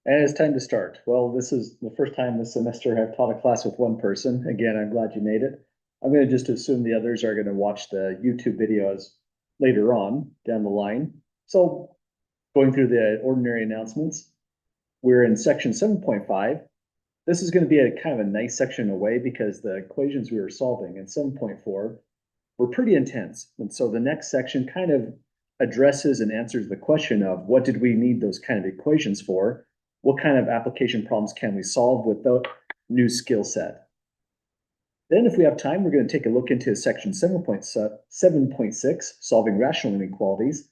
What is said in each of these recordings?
And it's time to start. Well, this is the first time this semester I've taught a class with one person. Again, I'm glad you made it. I'm going to just assume the others are going to watch the YouTube videos later on down the line. So, going through the ordinary announcements, we're in section 7.5. This is going to be a kind of a nice section away because the equations we were solving in 7.4 were pretty intense. And so the next section kind of addresses and answers the question of what did we need those kind of equations for? What kind of application problems can we solve with the new skill set? Then if we have time, we're going to take a look into section 7.6, solving rational inequalities.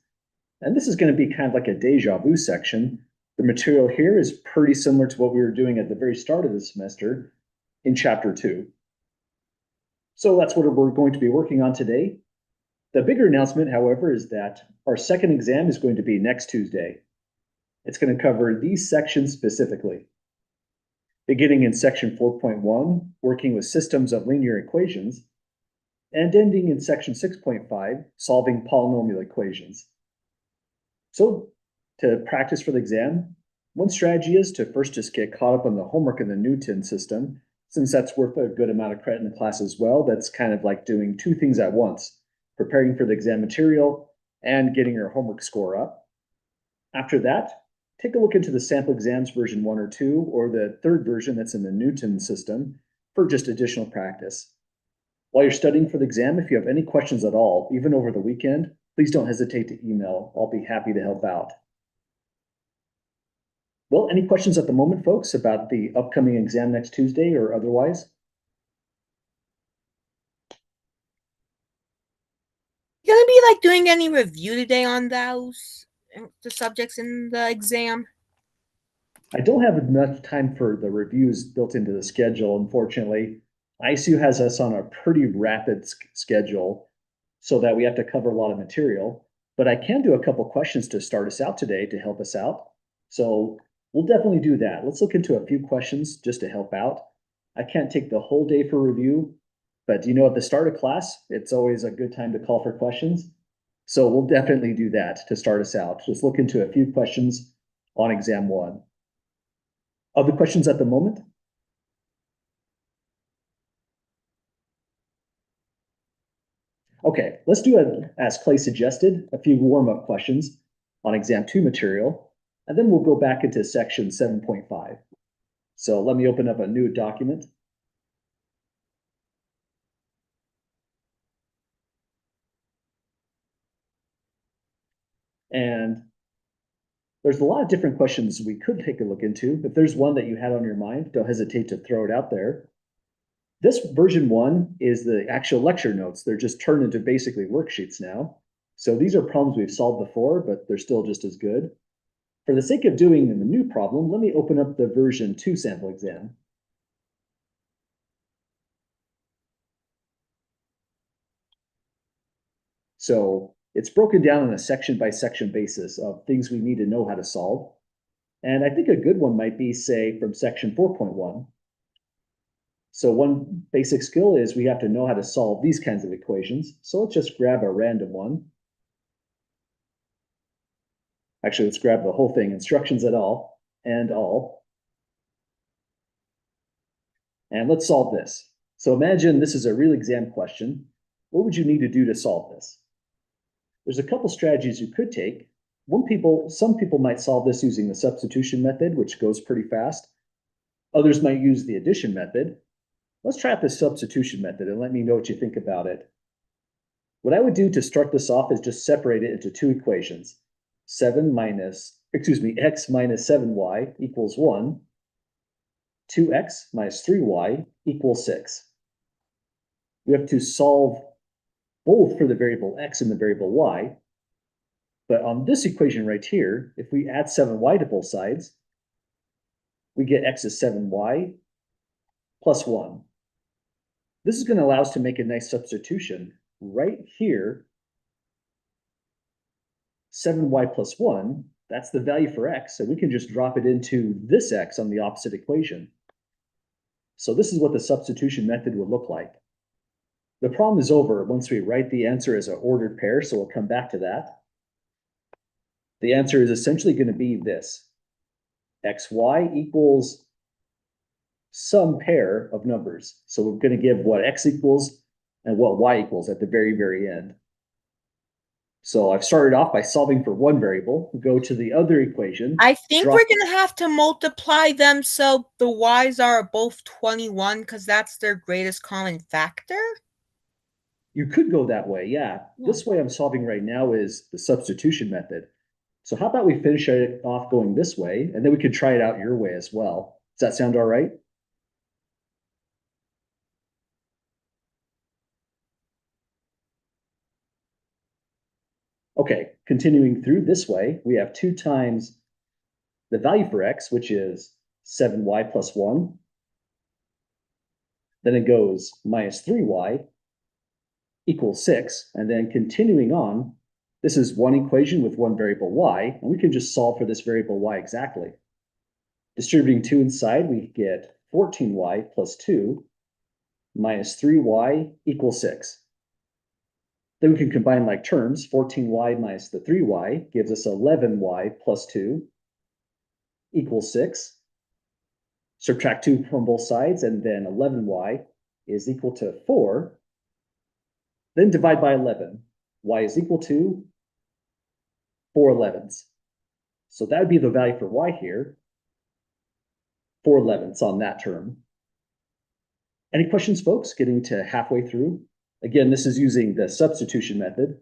And this is going to be kind of like a deja vu section. The material here is pretty similar to what we were doing at the very start of the semester in chapter 2. So that's what we're going to be working on today. The bigger announcement, however, is that our second exam is going to be next Tuesday. It's going to cover these sections specifically. Beginning in section 4.1, working with systems of linear equations, and ending in section 6.5, solving polynomial equations. So to practice for the exam, one strategy is to first just get caught up on the homework in the Newton system, since that's worth a good amount of credit in the class as well. That's kind of like doing two things at once, preparing for the exam material and getting your homework score up. After that, take a look into the sample exams version 1 or 2, or the third version that's in the Newton system for just additional practice. While you're studying for the exam, if you have any questions at all, even over the weekend, please don't hesitate to email. I'll be happy to help out. Well, any questions at the moment, folks, about the upcoming exam next Tuesday or otherwise? You gonna be like doing any review today on those the subjects in the exam? I don't have enough time for the reviews built into the schedule, unfortunately. ICU has us on a pretty rapid schedule so that we have to cover a lot of material, but I can do a couple questions to start us out today to help us out. So we'll definitely do that. Let's look into a few questions just to help out. I can't take the whole day for review, but at the start of class, it's always a good time to call for questions. So we'll definitely do that to start us out. Just look into a few questions on exam 1. Other questions at the moment? Okay, let's do as Clay suggested, a few warm-up questions on exam 2 material, and then we'll go back into section 7.5. So let me open up a new document. And there's a lot of different questions we could take a look into. If there's one that you had on your mind, don't hesitate to throw it out there. This version 1 is the actual lecture notes. They're just turned into basically worksheets now. So these are problems we've solved before, but they're still just as good. For the sake of doing the new problem, let me open up the version 2 sample exam. So it's broken down on a section by section basis of things we need to know how to solve. And I think a good one might be, say, from section 4.1. So one basic skill is we have to know how to solve these kinds of equations. So let's just grab a random one. Actually, let's grab the whole thing, instructions at all, and all. And let's solve this. So imagine this is a real exam question. What would you need to do to solve this? There's a couple strategies you could take. Some people might solve this using the substitution method, which goes pretty fast. Others might use the addition method. Let's try out the substitution method and let me know what you think about it. What I would do to start this off is just separate it into two equations. X minus 7y equals 1. 2x minus 3y equals 6. We have to solve both for the variable x and the variable y. But on this equation right here, if we add 7y to both sides, we get x is 7y plus 1. This is going to allow us to make a nice substitution right here. 7y plus 1, that's the value for x, so we can just drop it into this x on the opposite equation. So this is what the substitution method would look like. The problem is over once we write the answer as an ordered pair, so we'll come back to that. The answer is essentially going to be this. xy equals some pair of numbers. So we're going to give what x equals and what y equals at the very, very end. So I've started off by solving for one variable. We'll go to the other equation. I think we're going to have to multiply them so the y's are both 21 because that's their greatest common factor. You could go that way, yeah. This way I'm solving right now is the substitution method. So how about we finish it off going this way, and then we could try it out your way as well. Does that sound all right? Okay, continuing through this way, we have 2 times the value for x, which is 7y plus 1. Then it goes minus 3y equals 6. And then continuing on, this is one equation with one variable y, and we can just solve for this variable y exactly. Distributing 2 inside, we get 14y plus 2 minus 3y equals 6. Then we can combine like terms. 14y minus the 3y gives us 11y plus 2 equals 6. Subtract 2 from both sides, and then 11y is equal to 4. Then divide by 11. Y is equal to 4 11ths. So that would be the value for y here. 4 11ths on that term. Any questions, folks? Getting to halfway through. Again, this is using the substitution method.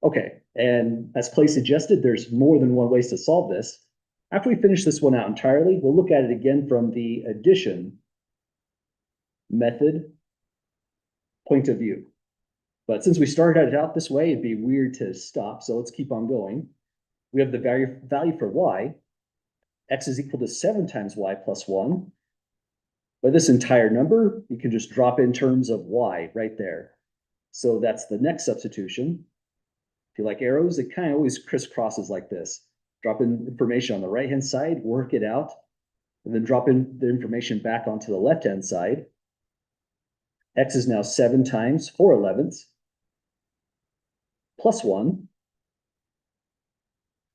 Okay, and as Clay suggested, there's more than one ways to solve this. After we finish this one out entirely, we'll look at it again from the addition method point of view. But since we started it out this way, it'd be weird to stop, so let's keep on going. We have the value for y. X is equal to 7 times y plus 1. But this entire number, you can just drop in terms of y right there. So that's the next substitution. If you like arrows, it kind of always crisscrosses like this. Drop in information on the right-hand side, work it out, and then drop in the information back onto the left-hand side. X is now 7 times 4 11ths plus 1.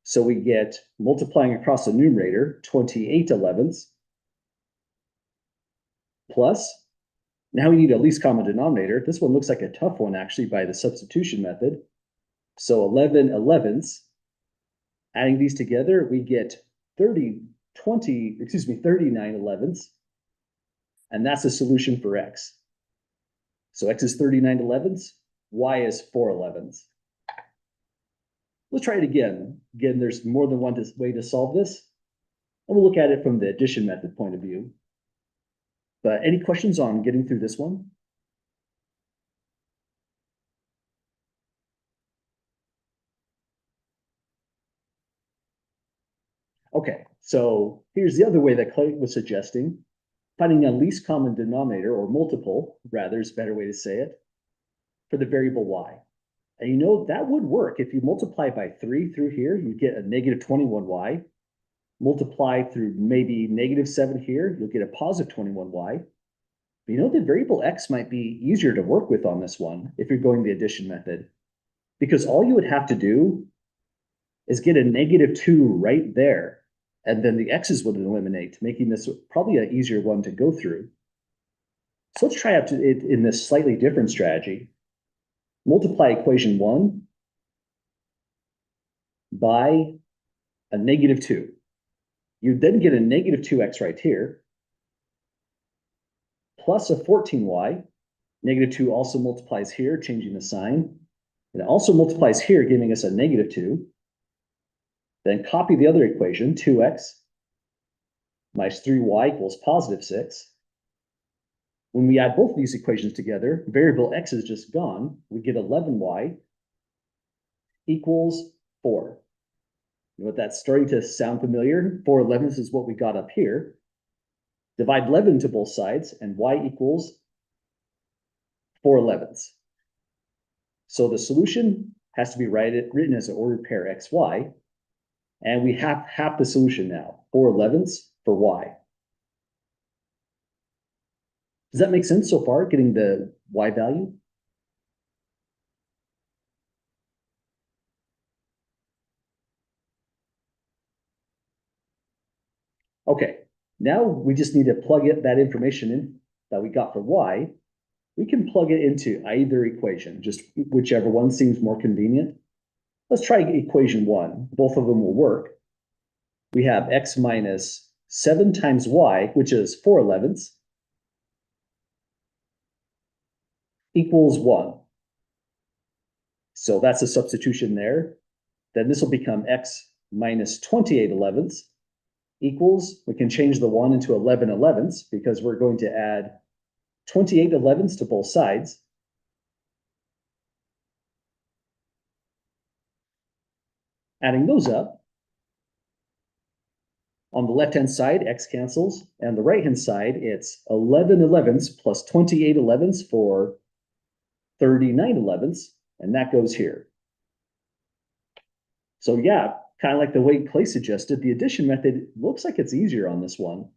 So we get, multiplying across the numerator, 28 11ths plus, now we need a least common denominator. This one looks like a tough one actually by the substitution method. So 11 11ths. Adding these together, we get 39 11ths. And that's a solution for x. So x is 39 11ths, y is 4 11ths. Let's try it again. Again, there's more than one way to solve this. And we'll look at it from the addition method point of view. But any questions on getting through this one? Okay, so here's the other way that Clay was suggesting. Finding a least common denominator, or multiple, rather is a better way to say it, for the variable y. And you know, that would work. If you multiply by 3 through here, you get a negative 21y. Multiply through maybe negative 7 here, you'll get a positive 21y. But you know, the variable x might be easier to work with on this one if you're going the addition method. Because all you would have to do is get a negative 2 right there. And then the x's would eliminate, making this probably an easier one to go through. So let's try out it in this slightly different strategy. Multiply equation 1 by a negative 2. You then get a negative 2x right here, plus a 14y. Negative 2 also multiplies here, changing the sign. And it also multiplies here, giving us a negative 2. Then copy the other equation, 2x minus 3y equals positive 6. When we add both of these equations together, variable x is just gone. We get 11y equals 4. You know what, that's starting to sound familiar. 4 11ths is what we got up here. Divide 11 to both sides, and y equals 4 11ths. So the solution has to be written as an ordered pair xy. And we have half the solution now, 4 11ths for y. Does that make sense so far, getting the y value? Now we just need to plug that information in that we got for y. We can plug it into either equation, just whichever one seems more convenient. Let's try equation 1. Both of them will work. We have x minus 7 times y, which is 4/11, equals 1. So that's a substitution there. Then this will become x minus 28/11 equals, we can change the 1 into 11/11 because we're going to add 28/11 to both sides. Adding those up, on the left-hand side, x cancels, and the right-hand side, it's 11/11 plus 28/11 for 39/11, and that goes here. So yeah, kind of like the way Clay suggested, the addition method looks like it's easier on this one.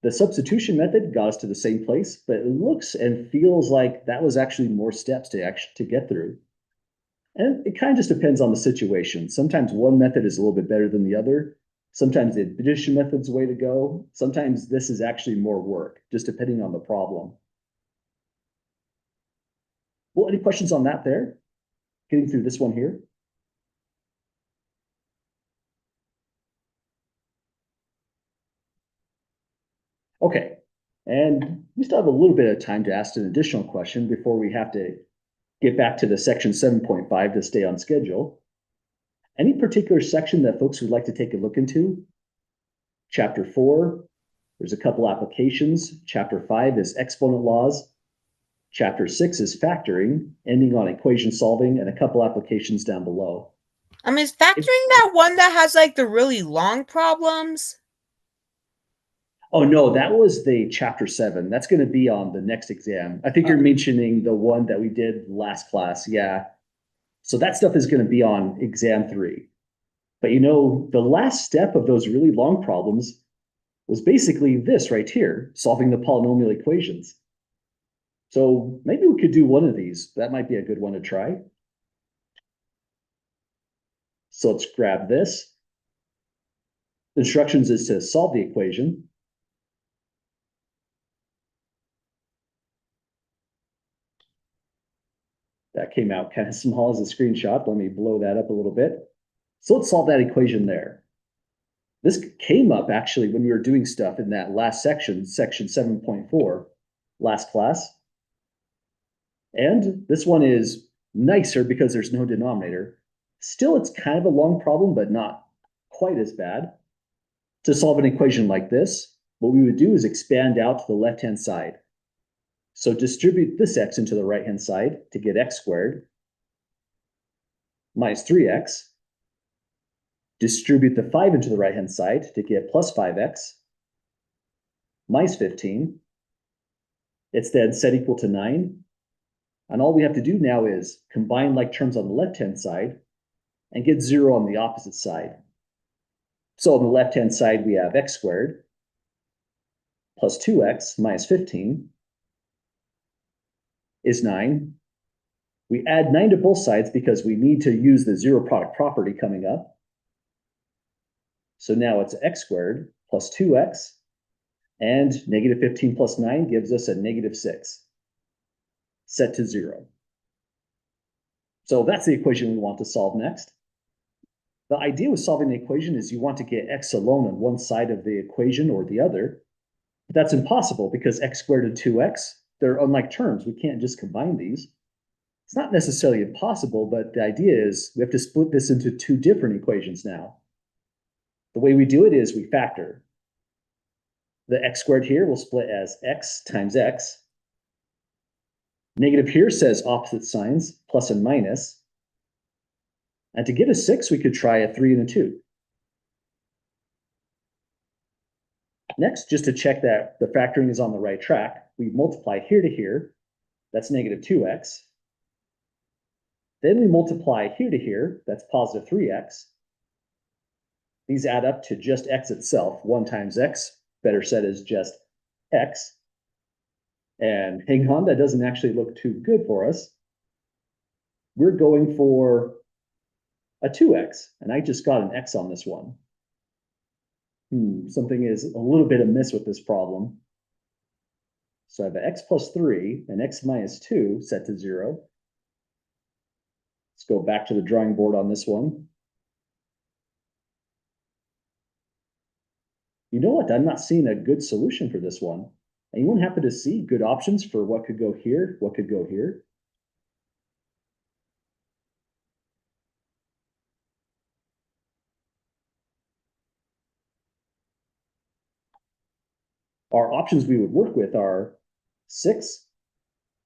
The substitution method got us to the same place, but it looks and feels like that was actually more steps to get through. And it kind of just depends on the situation. Sometimes one method is a little bit better than the other. Sometimes the addition method's the way to go. Sometimes this is actually more work, just depending on the problem. Well, any questions on that there? Getting through this one here? Okay, and we still have a little bit of time to ask an additional question before we have to get back to the section 7.5 to stay on schedule. Any particular section that folks would like to take a look into? Chapter 4, there's a couple applications. Chapter 5 is exponent laws. Chapter 6 is factoring, ending on equation solving, and a couple applications down below. Is factoring that one that has like the really long problems? Oh no, that was the chapter 7. That's going to be on the next exam. I think you're mentioning the one that we did last class. Yeah. So that stuff is going to be on exam 3. But you know, the last step of those really long problems was basically this right here, solving the polynomial equations. So maybe we could do one of these. That might be a good one to try. So let's grab this. The instructions is to solve the equation. That came out kind of small as a screenshot. Let me blow that up a little bit. So let's solve that equation there. This came up actually when we were doing stuff in that last section, section 7.4, last class. And this one is nicer because there's no denominator. Still, it's kind of a long problem, but not quite as bad. To solve an equation like this, what we would do is expand out to the left-hand side. So distribute this x into the right-hand side to get x squared minus 3x. Distribute the 5 into the right-hand side to get plus 5x minus 15. It's then set equal to 9. And all we have to do now is combine like terms on the left-hand side and get 0 on the opposite side. So on the left-hand side, we have x squared plus 2x minus 15 is 9. We add 9 to both sides because we need to use the zero product property coming up. So now it's x squared plus 2x, and negative 15 plus 9 gives us a negative 6, set to 0. So that's the equation we want to solve next. The idea with solving the equation is you want to get x alone on one side of the equation or the other. But that's impossible because x squared and 2x, they're unlike terms. We can't just combine these. It's not necessarily impossible, but the idea is we have to split this into 2 different equations now. The way we do it is we factor. The x squared here will split as x times x. Negative here says opposite signs, plus and minus. And to get a 6, we could try a 3 and a 2. Next, just to check that the factoring is on the right track, we multiply here to here. That's negative 2x. Then we multiply here to here. That's positive 3x. These add up to just x itself. 1 times x, better said, is just x. And hang on, that doesn't actually look too good for us. We're going for a 2x, and I just got an x on this one. Something is a little bit amiss with this problem. So I have an x plus 3 and x minus 2 set to 0. Let's go back to the drawing board on this one. You know what? I'm not seeing a good solution for this one. Anyone happen to see good options for what could go here, what could go here? Our options we would work with are 6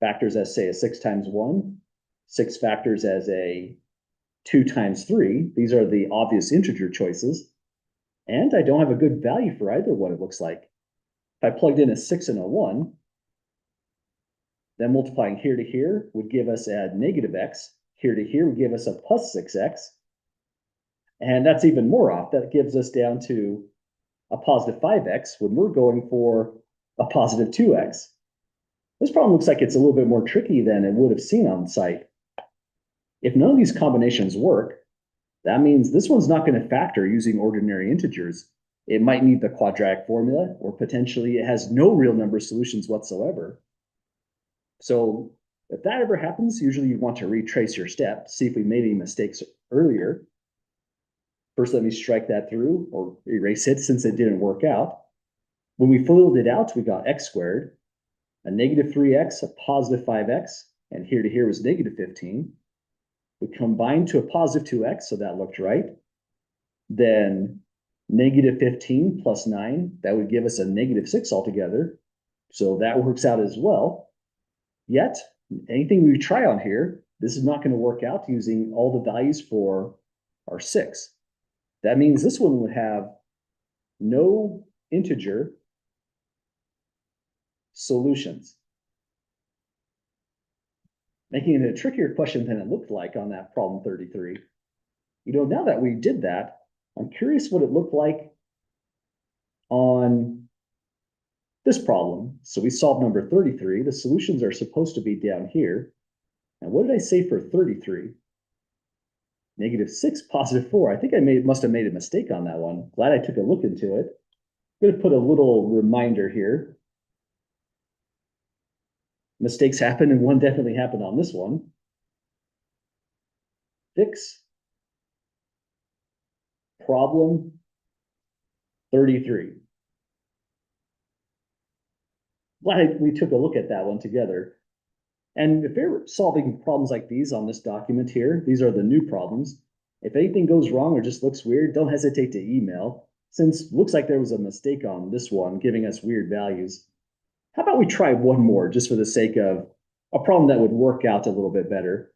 factors as, say, a 6 times 1, 6 factors as a 2 times 3. These are the obvious integer choices. And I don't have a good value for either one, it looks like. If I plugged in a 6 and a 1, then multiplying here to here would give us a negative x. Here to here would give us a plus 6x. And that's even more off. That gives us down to a positive 5x when we're going for a positive 2x. This problem looks like it's a little bit more tricky than it would have seen on site. If none of these combinations work, that means this one's not going to factor using ordinary integers. It might need the quadratic formula, or potentially it has no real number solutions whatsoever. So if that ever happens, usually you want to retrace your step, see if we made any mistakes earlier. First, let me strike that through or erase it since it didn't work out. When we filled it out, we got x squared, a negative 3x, a positive 5x, and here to here was negative 15. We combined to a positive 2x, so that looked right. Then negative 15 plus 9, that would give us a negative 6 altogether. So that works out as well. Yet, anything we try on here, this is not going to work out using all the values for our 6. That means this one would have no integer solutions, making it a trickier question than it looked like on that problem 33. Now that we did that, I'm curious what it looked like on this problem. So we solved number 33. The solutions are supposed to be down here. And what did I say for 33? Negative 6, positive 4. I think I must have made a mistake on that one. Glad I took a look into it. I'm going to put a little reminder here. Mistakes happen, and one definitely happened on this one. Fix problem 33. Glad we took a look at that one together. And if you're solving problems like these on this document here, these are the new problems. If anything goes wrong or just looks weird, don't hesitate to email, since it looks like there was a mistake on this one, giving us weird values. How about we try one more, just for the sake of a problem that would work out a little bit better?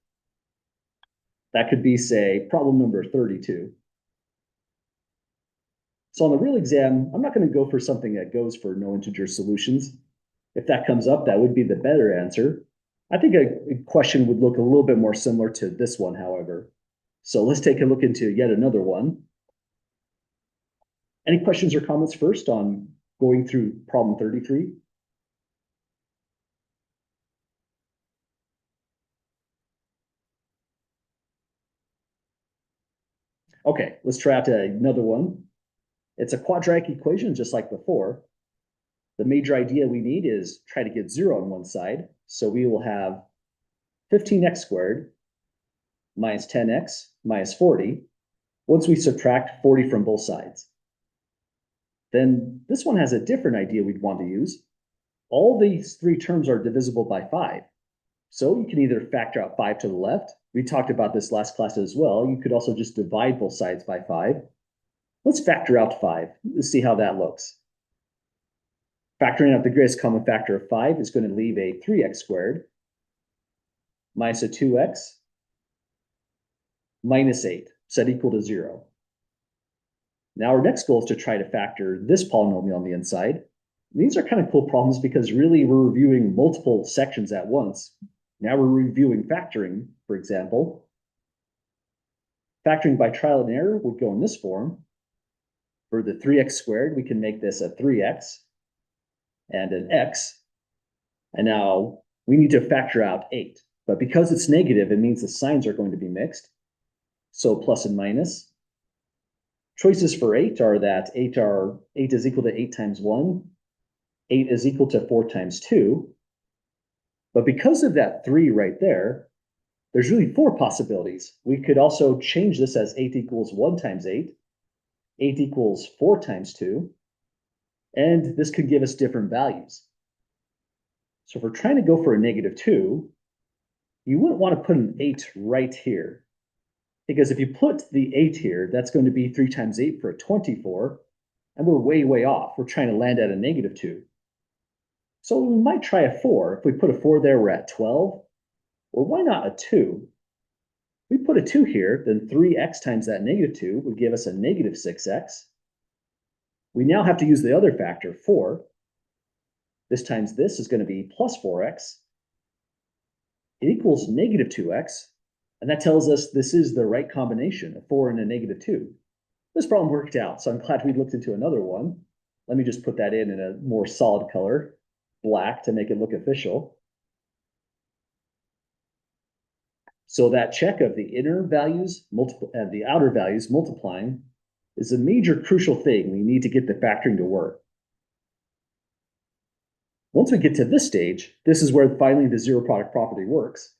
That could be, say, problem number 32. So on the real exam, I'm not going to go for something that goes for no integer solutions. If that comes up, that would be the better answer. I think a question would look a little bit more similar to this one, however. So let's take a look into yet another one. Any questions or comments first on going through problem 33? Okay, let's try out another one. It's a quadratic equation just like before. The major idea we need is try to get 0 on one side. So we will have 15x squared minus 10x minus 40 once we subtract 40 from both sides. Then this one has a different idea we'd want to use. All these three terms are divisible by 5. So you can either factor out 5 to the left. We talked about this last class as well. You could also just divide both sides by 5. Let's factor out 5. Let's see how that looks. Factoring out the greatest common factor of 5 is going to leave a 3x squared minus a 2x minus 8, set equal to 0. Now our next goal is to try to factor this polynomial on the inside. These are kind of cool problems because really we're reviewing multiple sections at once. Now we're reviewing factoring, for example. Factoring by trial and error would go in this form. For the 3x squared, we can make this a 3x and an x. And now we need to factor out 8. But because it's negative, it means the signs are going to be mixed. So plus and minus. choices for 8 are that 8 is equal to 8 times 1, 8 is equal to 4 times 2. But because of that 3 right there, there's really 4 possibilities. We could also change this as 8 equals 1 times 8, 8 equals 4 times 2, and this could give us different values. So if we're trying to go for a -2, you wouldn't want to put an 8 right here. Because if you put the 8 here, that's going to be 3 times 8 for a 24, and we're way, way off. We're trying to land at a -2. So we might try a 4. If we put a 4 there, we're at 12. Or why not a 2? If we put a 2 here, then 3x times that -2 would give us a -6x. We now have to use the other factor, 4. This times this is going to be plus 4x. It equals -2x. And that tells us this is the right combination, a 4 and a -2. This problem worked out, so I'm glad we looked into another one. Let me just put that in a more solid color, black, to make it look official. So that check of the inner values and the outer values multiplying is a major crucial thing we need to get the factoring to work. Once we get to this stage, this is where finally the zero product property works.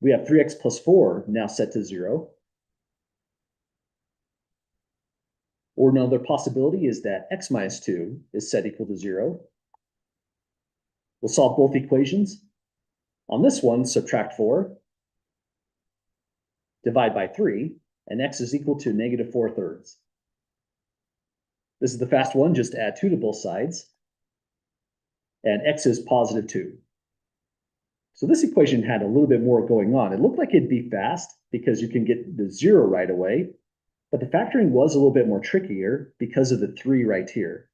We have 3x plus 4 now set to 0. Or another possibility is that x minus 2 is set equal to 0. We'll solve both equations. On this one, subtract 4, divide by 3, and x is equal to -4/3. This is the fast one, just add 2 to both sides. And x is +2. So this equation had a little bit more going on. It looked like it'd be fast because you can get the 0 right away, but the factoring was a little bit more trickier because of the 3 right here.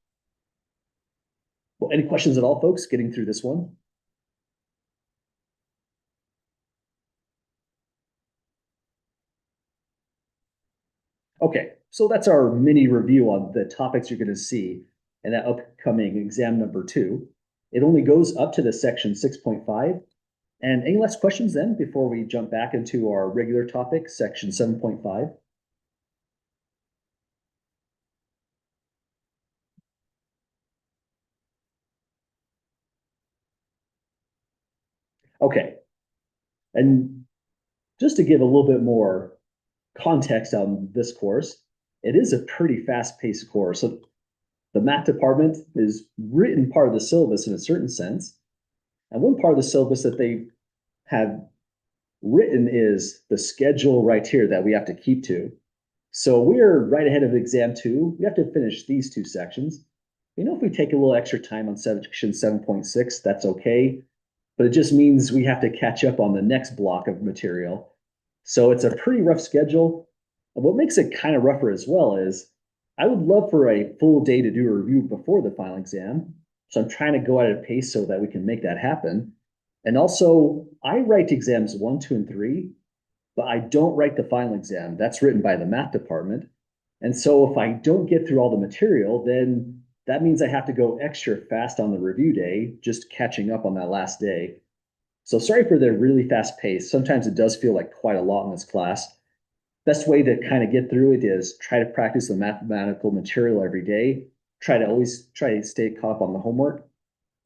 Well, any questions at all, folks, getting through this one? Okay, so that's our mini review on the topics you're going to see in that upcoming exam number 2. It only goes up to the section 6.5. And any last questions then before we jump back into our regular topic, section 7.5? Okay, and just to give a little bit more context on this course, it is a pretty fast-paced course. So the math department is written part of the syllabus in a certain sense. And one part of the syllabus that they have written is the schedule right here that we have to keep to. So we're right ahead of exam 2. We have to finish these 2 sections. You know, if we take a little extra time on section 7.6, that's okay. But it just means we have to catch up on the next block of material. So it's a pretty rough schedule. And what makes it kind of rougher as well is I would love for a full day to do a review before the final exam. So I'm trying to go at a pace so that we can make that happen. And also, I write exams 1, 2, and 3, but I don't write the final exam. That's written by the math department. And so if I don't get through all the material, then that means I have to go extra fast on the review day, just catching up on that last day. So sorry for the really fast pace. Sometimes it does feel like quite a lot in this class. Best way to kind of get through it is try to practice the mathematical material every day. Try to stay caught up on the homework.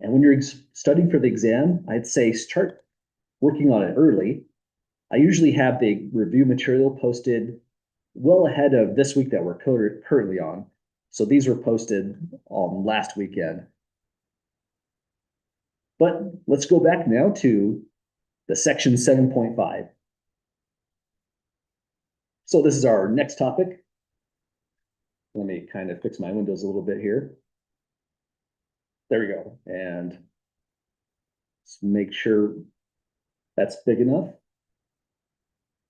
And when you're studying for the exam, I'd say start working on it early. I usually have the review material posted well ahead of this week that we're currently on. So these were posted on last weekend. But let's go back now to the section 7.5. So this is our next topic. Let me kind of fix my windows a little bit here. There we go. And let's make sure that's big enough.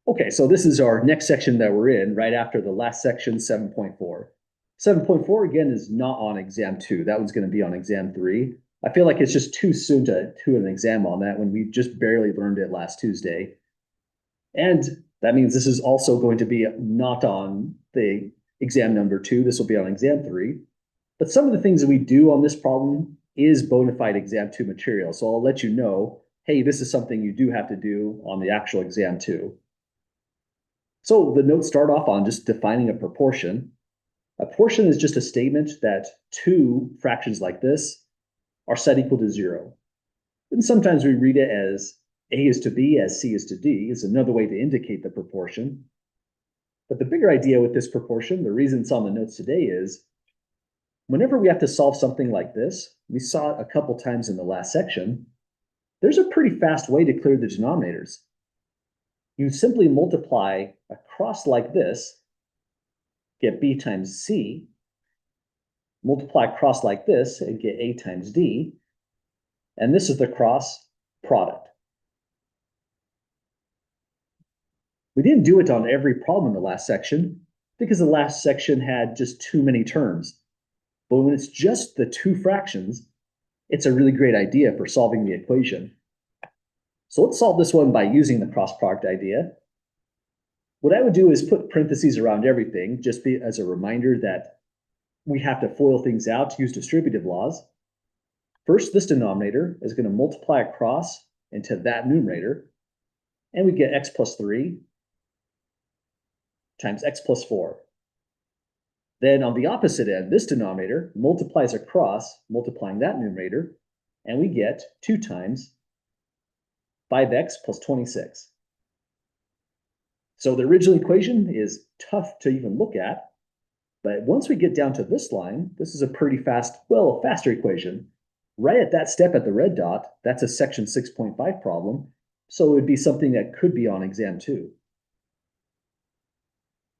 Okay, so this is our next section that we're in right after the last section, 7.4. 7.4 again is not on exam 2. That one's going to be on exam 3. I feel like it's just too soon to do an exam on that when we just barely learned it last Tuesday. And that means this is also going to be not on the exam number 2. This will be on exam 3. But some of the things that we do on this problem is bona fide exam 2 material. So I'll let you know, hey, this is something you do have to do on the actual exam 2. So the notes start off on just defining a proportion. A portion is just a statement that two fractions like this are set equal to 0. And sometimes we read it as A is to B as C is to D is another way to indicate the proportion. But the bigger idea with this proportion, the reason it's on the notes today is whenever we have to solve something like this, we saw it a couple times in the last section, there's a pretty fast way to clear the denominators. You simply multiply across like this, get B times C, multiply across like this and get A times D, and this is the cross product. We didn't do it on every problem in the last section because the last section had just too many terms. But when it's just the two fractions, it's a really great idea for solving the equation. So let's solve this one by using the cross product idea. What I would do is put parentheses around everything, just as a reminder that we have to FOIL things out to use distributive laws. First, this denominator is going to multiply across into that numerator, and we get x plus 3 times x plus 4. Then on the opposite end, this denominator multiplies across, multiplying that numerator, and we get 2 times 5x plus 26. So the original equation is tough to even look at, but once we get down to this line, this is a pretty fast, well, faster equation. Right at that step at the red dot, that's a section 6.5 problem, so it would be something that could be on exam 2.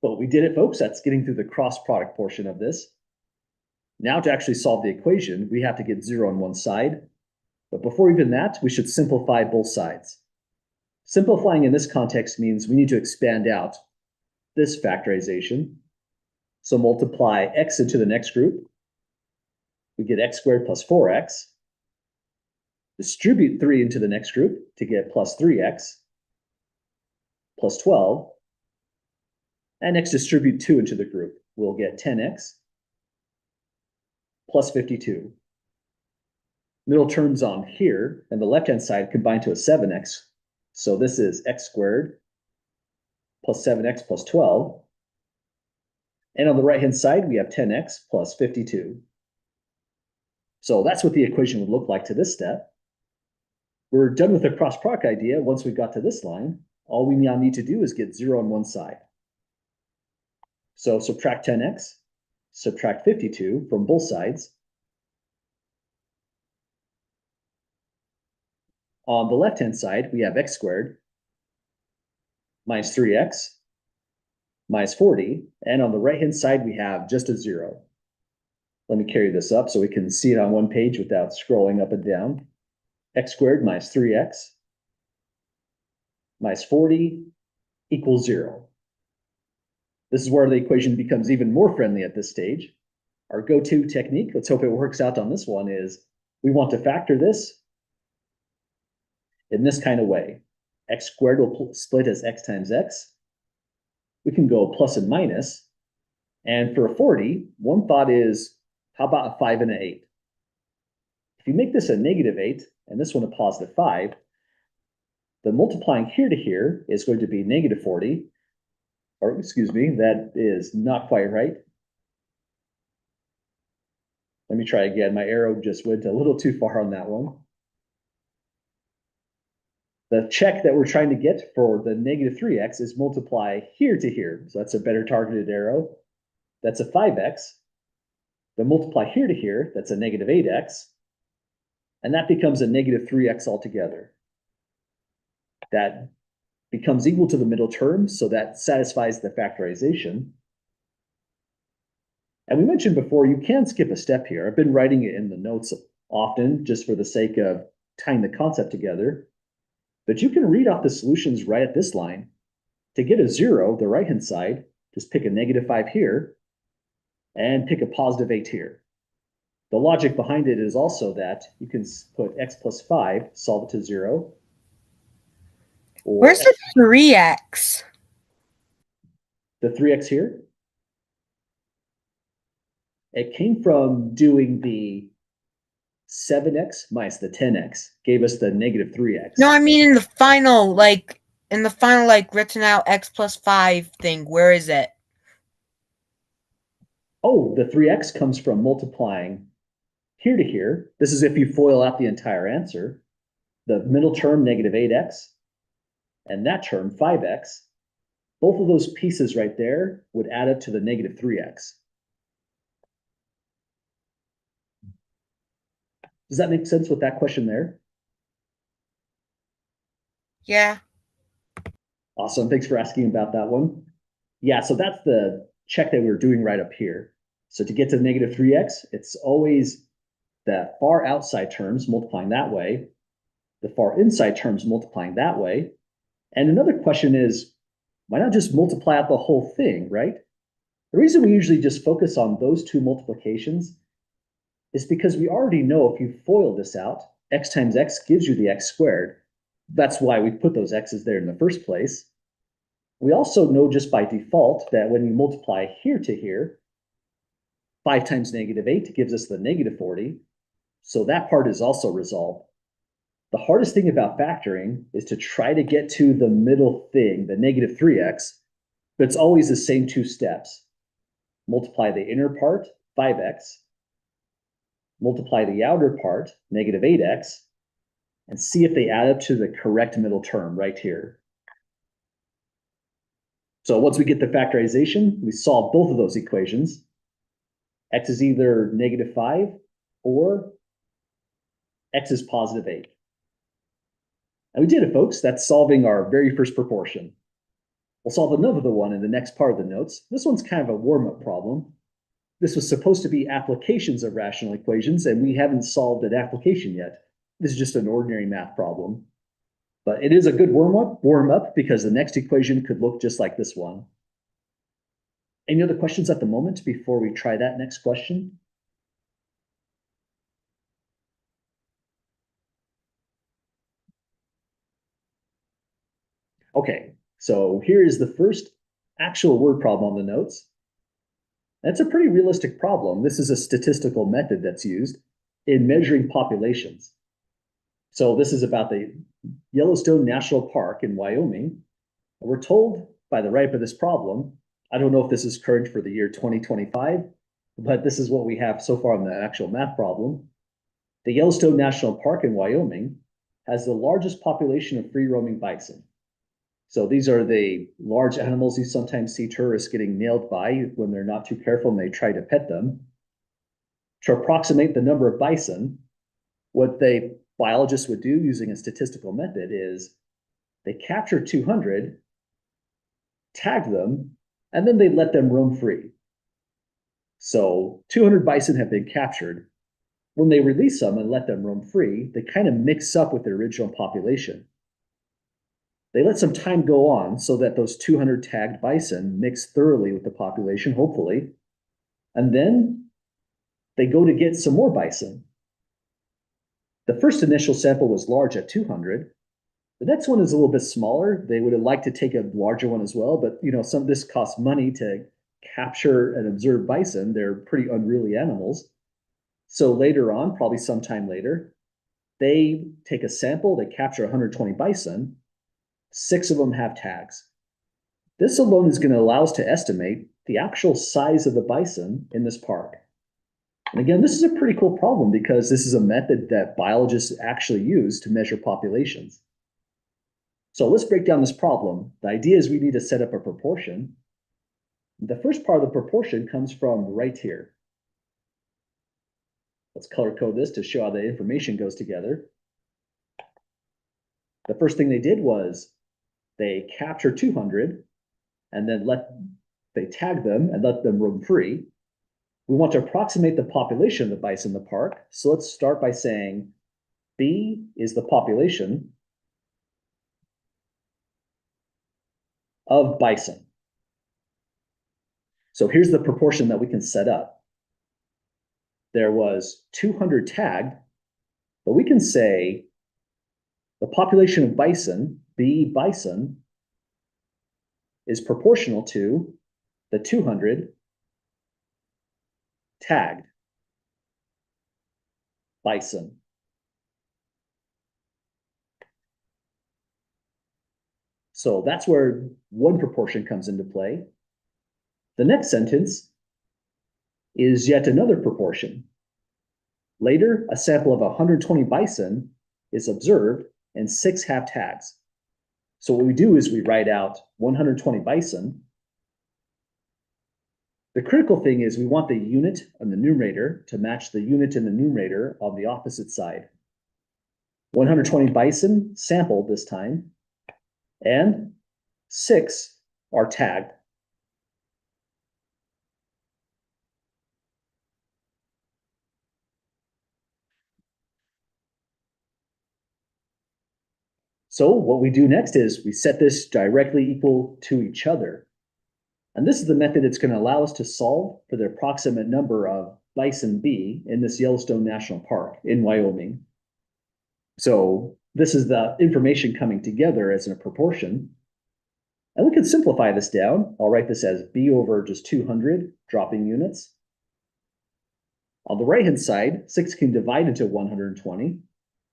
But we did it, folks. That's getting through the cross product portion of this. Now to actually solve the equation, we have to get 0 on one side. But before even that, we should simplify both sides. Simplifying in this context means we need to expand out this factorization. So multiply x into the next group. We get x squared plus 4x. Distribute 3 into the next group to get plus 3x plus 12. And next distribute 2 into the group. We'll get 10x plus 52. Middle terms on here and the left-hand side combine to a 7x. So this is x squared plus 7x plus 12. And on the right-hand side, we have 10x plus 52. So that's what the equation would look like to this step. We're done with the cross product idea. Once we got to this line, all we now need to do is get 0 on one side. So subtract 10x, subtract 52 from both sides. On the left-hand side, we have x squared minus 3x minus 40. And on the right-hand side, we have just a 0. Let me carry this up so we can see it on one page without scrolling up and down. X squared minus 3x minus 40 equals 0. This is where the equation becomes even more friendly at this stage. Our go-to technique, let's hope it works out on this one, is we want to factor this in this kind of way. X squared will split as x times x. We can go plus and minus. And for a 40, one thought is, how about a 5 and an 8? If you make this a negative 8 and this one a positive 5, the multiplying here to here is going to be negative 40. Or excuse me, that is not quite right. Let me try again. My arrow just went a little too far on that one. The check that we're trying to get for the negative 3x is multiply here to here. So that's a better targeted arrow. That's a 5x. The multiply here to here, that's a negative 8x. And that becomes a negative 3x altogether. That becomes equal to the middle term, so that satisfies the factorization. And we mentioned before, you can skip a step here. I've been writing it in the notes often, just for the sake of tying the concept together. But you can read off the solutions right at this line. To get a 0, the right-hand side, just pick a negative 5 here, and pick a positive 8 here. The logic behind it is also that you can put x plus 5, solve it to 0. Where's the 3x? The 3x here? It came from doing the 7x minus the 10x, gave us the negative 3x. No, I mean in the final, written out x plus 5 thing. Where is it? Oh, the 3x comes from multiplying here to here. This is if you FOIL out the entire answer. The middle term, negative 8x, and that term, 5x, both of those pieces right there would add up to the negative 3x. Does that make sense with that question there? Yeah. Awesome. Thanks for asking about that one. Yeah, so that's the check that we're doing right up here. So to get to negative 3x, it's always the far outside terms multiplying that way, the far inside terms multiplying that way. And another question is, why not just multiply out the whole thing, right? The reason we usually just focus on those two multiplications is because we already know if you FOIL this out, x times x gives you the x squared. That's why we put those x's there in the first place. We also know just by default that when you multiply here to here, 5 times negative 8 gives us the negative 40. So that part is also resolved. The hardest thing about factoring is to try to get to the middle thing, the negative 3x, but it's always the same two steps. Multiply the inner part, 5x, multiply the outer part, negative 8x, and see if they add up to the correct middle term right here. So once we get the factorization, we solve both of those equations. X is either negative 5 or x is positive 8. And we did it, folks. That's solving our very first proportion. We'll solve another one in the next part of the notes. This one's kind of a warm-up problem. This was supposed to be applications of rational equations, and we haven't solved an application yet. This is just an ordinary math problem. But it is a good warm-up because the next equation could look just like this one. Any other questions at the moment before we try that next question? Okay, so here is the first actual word problem on the notes. That's a pretty realistic problem. This is a statistical method that's used in measuring populations. So this is about the Yellowstone National Park in Wyoming. We're told by the writer of this problem, I don't know if this is current for the year 2025, but this is what we have so far in the actual math problem. The Yellowstone National Park in Wyoming has the largest population of free-roaming bison. So these are the large animals you sometimes see tourists getting nailed by when they're not too careful and they try to pet them. To approximate the number of bison, what the biologists would do using a statistical method is they capture 200, tag them, and then they let them roam free. So 200 bison have been captured. When they release them and let them roam free, they kind of mix up with the original population. They let some time go on so that those 200 tagged bison mix thoroughly with the population, hopefully. And then they go to get some more bison. The first initial sample was large at 200. The next one is a little bit smaller. They would have liked to take a larger one as well, but some of this costs money to capture and observe bison. They're pretty unruly animals. So later on, probably sometime later, they take a sample, they capture 120 bison. 6 of them have tags. This alone is going to allow us to estimate the actual size of the bison in this park. And again, this is a pretty cool problem because this is a method that biologists actually use to measure populations. So let's break down this problem. The idea is we need to set up a proportion. The first part of the proportion comes from right here. Let's color code this to show how the information goes together. The first thing they did was they capture 200 and then they tag them and let them roam free. We want to approximate the population of the bison in the park. So let's start by saying B is the population of bison. So here's the proportion that we can set up. There was 200 tagged, but we can say the population of bison, B bison, is proportional to the 200 tagged bison. So that's where one proportion comes into play. The next sentence is yet another proportion. Later, a sample of 120 bison is observed and 6 have tags. So what we do is we write out 120 bison. The critical thing is we want the unit on the numerator to match the unit in the numerator on the opposite side. 120 bison sampled this time, and 6 are tagged. So what we do next is we set this directly equal to each other. And this is the method that's going to allow us to solve for the approximate number of bison B in this Yellowstone National Park in Wyoming. So this is the information coming together as in a proportion. And we can simplify this down. I'll write this as B over just 200 dropping units. On the right-hand side, 6 can divide into 120.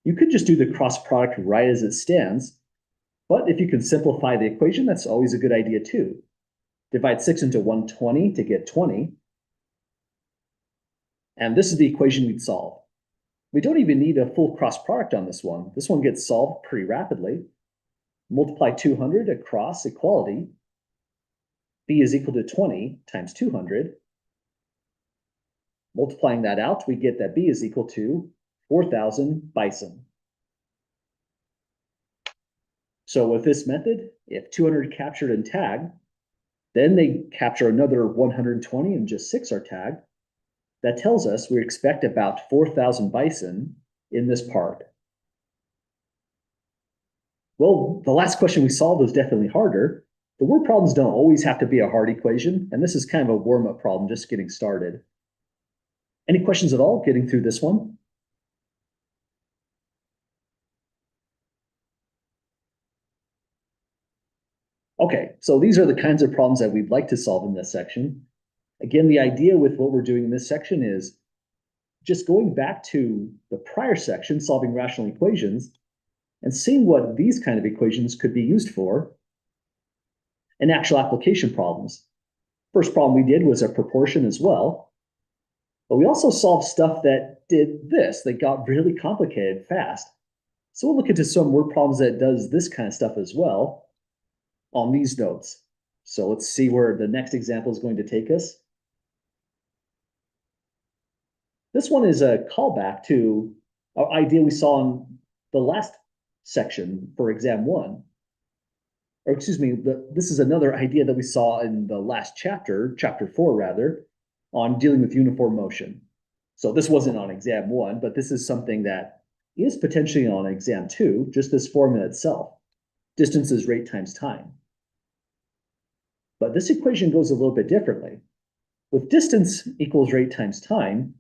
You could just do the cross product right as it stands. But if you can simplify the equation, that's always a good idea too. Divide 6 into 120 to get 20. And this is the equation we'd solve. We don't even need a full cross product on this one. This one gets solved pretty rapidly. Multiply 200 across equality. B is equal to 20 times 200. Multiplying that out, we get that B is equal to 4,000 bison. So with this method, if 200 captured and tagged, then they capture another 120 and just 6 are tagged. That tells us we expect about 4,000 bison in this park. Well, the last question we solved was definitely harder. The word problems don't always have to be a hard equation, and this is kind of a warm-up problem, just getting started. Any questions at all getting through this one? Okay, so these are the kinds of problems that we'd like to solve in this section. Again, the idea with what we're doing in this section is just going back to the prior section, solving rational equations, and seeing what these kind of equations could be used for in actual application problems. First problem we did was a proportion as well, but we also solved stuff that did this, that got really complicated fast. So we'll look into some word problems that does this kind of stuff as well on these notes. So let's see where the next example is going to take us. This one is a callback to an idea we saw in the last section for exam 1. Or excuse me, this is another idea that we saw in the last chapter, chapter 4 rather, on dealing with uniform motion. So this wasn't on exam 1, but this is something that is potentially on exam 2, just this formula itself. Distance is rate times time. But this equation goes a little bit differently. With distance equals rate times time,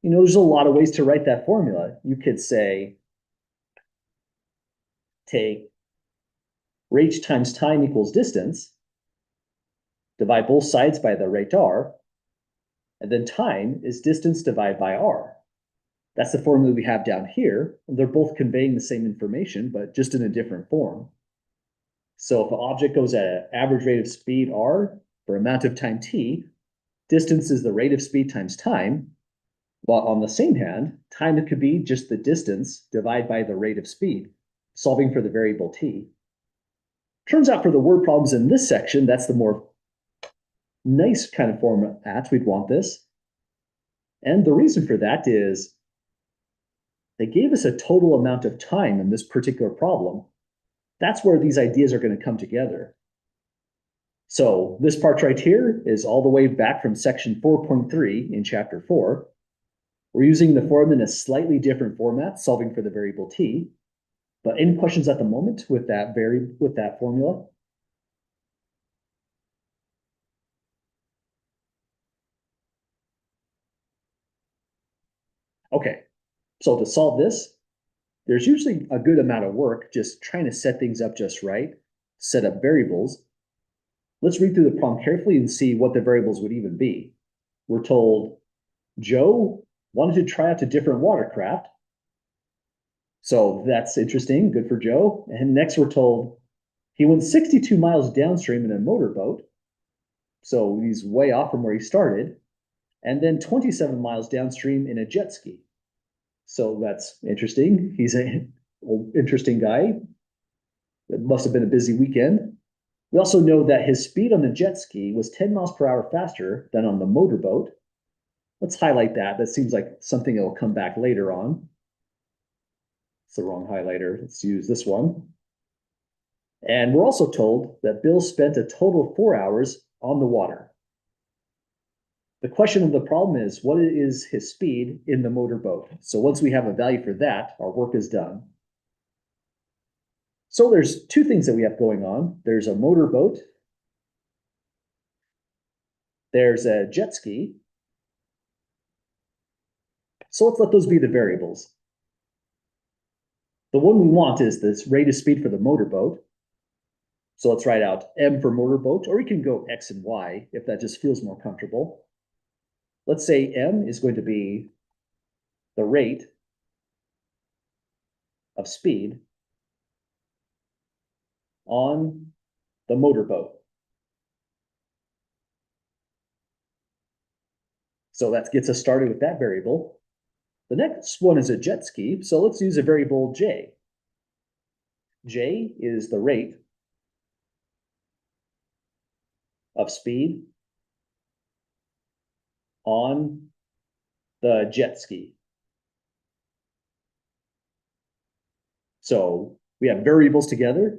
there's a lot of ways to write that formula. You could say, take rate times time equals distance, divide both sides by the rate r, and then time is distance divided by r. That's the formula we have down here, and they're both conveying the same information, but just in a different form. So if an object goes at an average rate of speed r for amount of time t, distance is the rate of speed times time. But on the same hand, time could be just the distance divided by the rate of speed, solving for the variable t. Turns out for the word problems in this section, that's the more nice kind of format we'd want this. And the reason for that is they gave us a total amount of time in this particular problem. That's where these ideas are going to come together. So this part right here is all the way back from section 4.3 in chapter 4. We're using the formula in a slightly different format, solving for the variable t. But any questions at the moment with that formula? Okay, so to solve this, there's usually a good amount of work just trying to set things up just right, set up variables. Let's read through the problem carefully and see what the variables would even be. We're told Joe wanted to try out a different watercraft. So that's interesting, good for Joe. And next we're told he went 62 miles downstream in a motorboat. So he's way off from where he started. and then 27 miles downstream in a jet ski. So that's interesting. He's an interesting guy. It must have been a busy weekend. We also know that his speed on the jet ski was 10 miles per hour faster than on the motorboat. Let's highlight that. That seems like something that will come back later on. It's the wrong highlighter. Let's use this one. And we're also told that Bill spent a total of 4 hours on the water. The question of the problem is, what is his speed in the motorboat? So once we have a value for that, our work is done. So there's two things that we have going on. There's a motorboat. There's a jet ski. So let's let those be the variables. The one we want is this rate of speed for the motorboat. So let's write out M for motorboat, or we can go X and Y if that just feels more comfortable. Let's say M is going to be the rate of speed on the motorboat. So that gets us started with that variable. The next one is a jet ski, so let's use a variable J. J is the rate of speed on the jet ski. So we have variables together.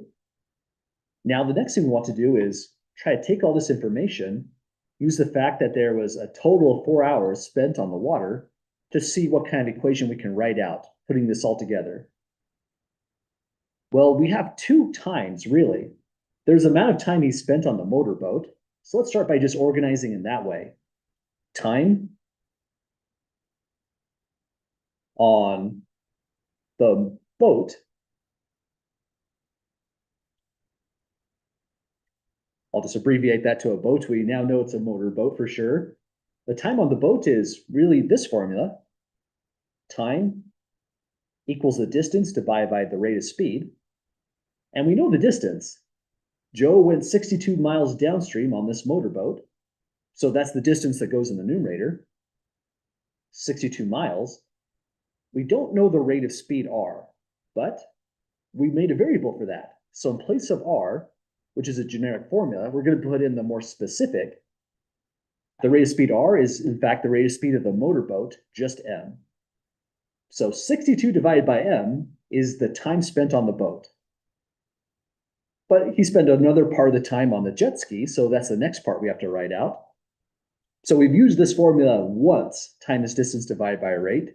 Now the next thing we want to do is try to take all this information, use the fact that there was a total of 4 hours spent on the water to see what kind of equation we can write out, putting this all together. Well, we have two times, really. There's the amount of time he spent on the motorboat. So let's start by just organizing in that way. Time on the boat. I'll just abbreviate that to a boat. We now know it's a motorboat for sure. The time on the boat is really this formula. Time equals the distance divided by the rate of speed. And we know the distance. Joe went 62 miles downstream on this motorboat. So that's the distance that goes in the numerator. 62 miles. We don't know the rate of speed R, but we made a variable for that. So in place of R, which is a generic formula, we're going to put in the more specific. The rate of speed R is, in fact, the rate of speed of the motorboat, just M. So 62 divided by M is the time spent on the boat. But he spent another part of the time on the jet ski, so that's the next part we have to write out. So we've used this formula once, time is distance divided by a rate.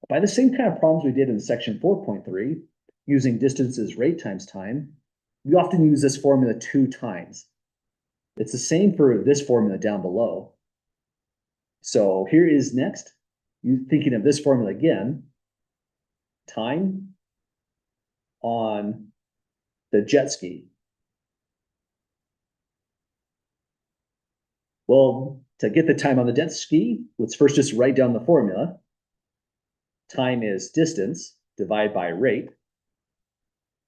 By the same kind of problems we did in section 4.3, using distance as rate times time, we often use this formula 2 times. It's the same for this formula down below. So here is next, you thinking of this formula again, time on the jet ski. Well, to get the time on the jet ski, let's first just write down the formula. Time is distance divided by rate.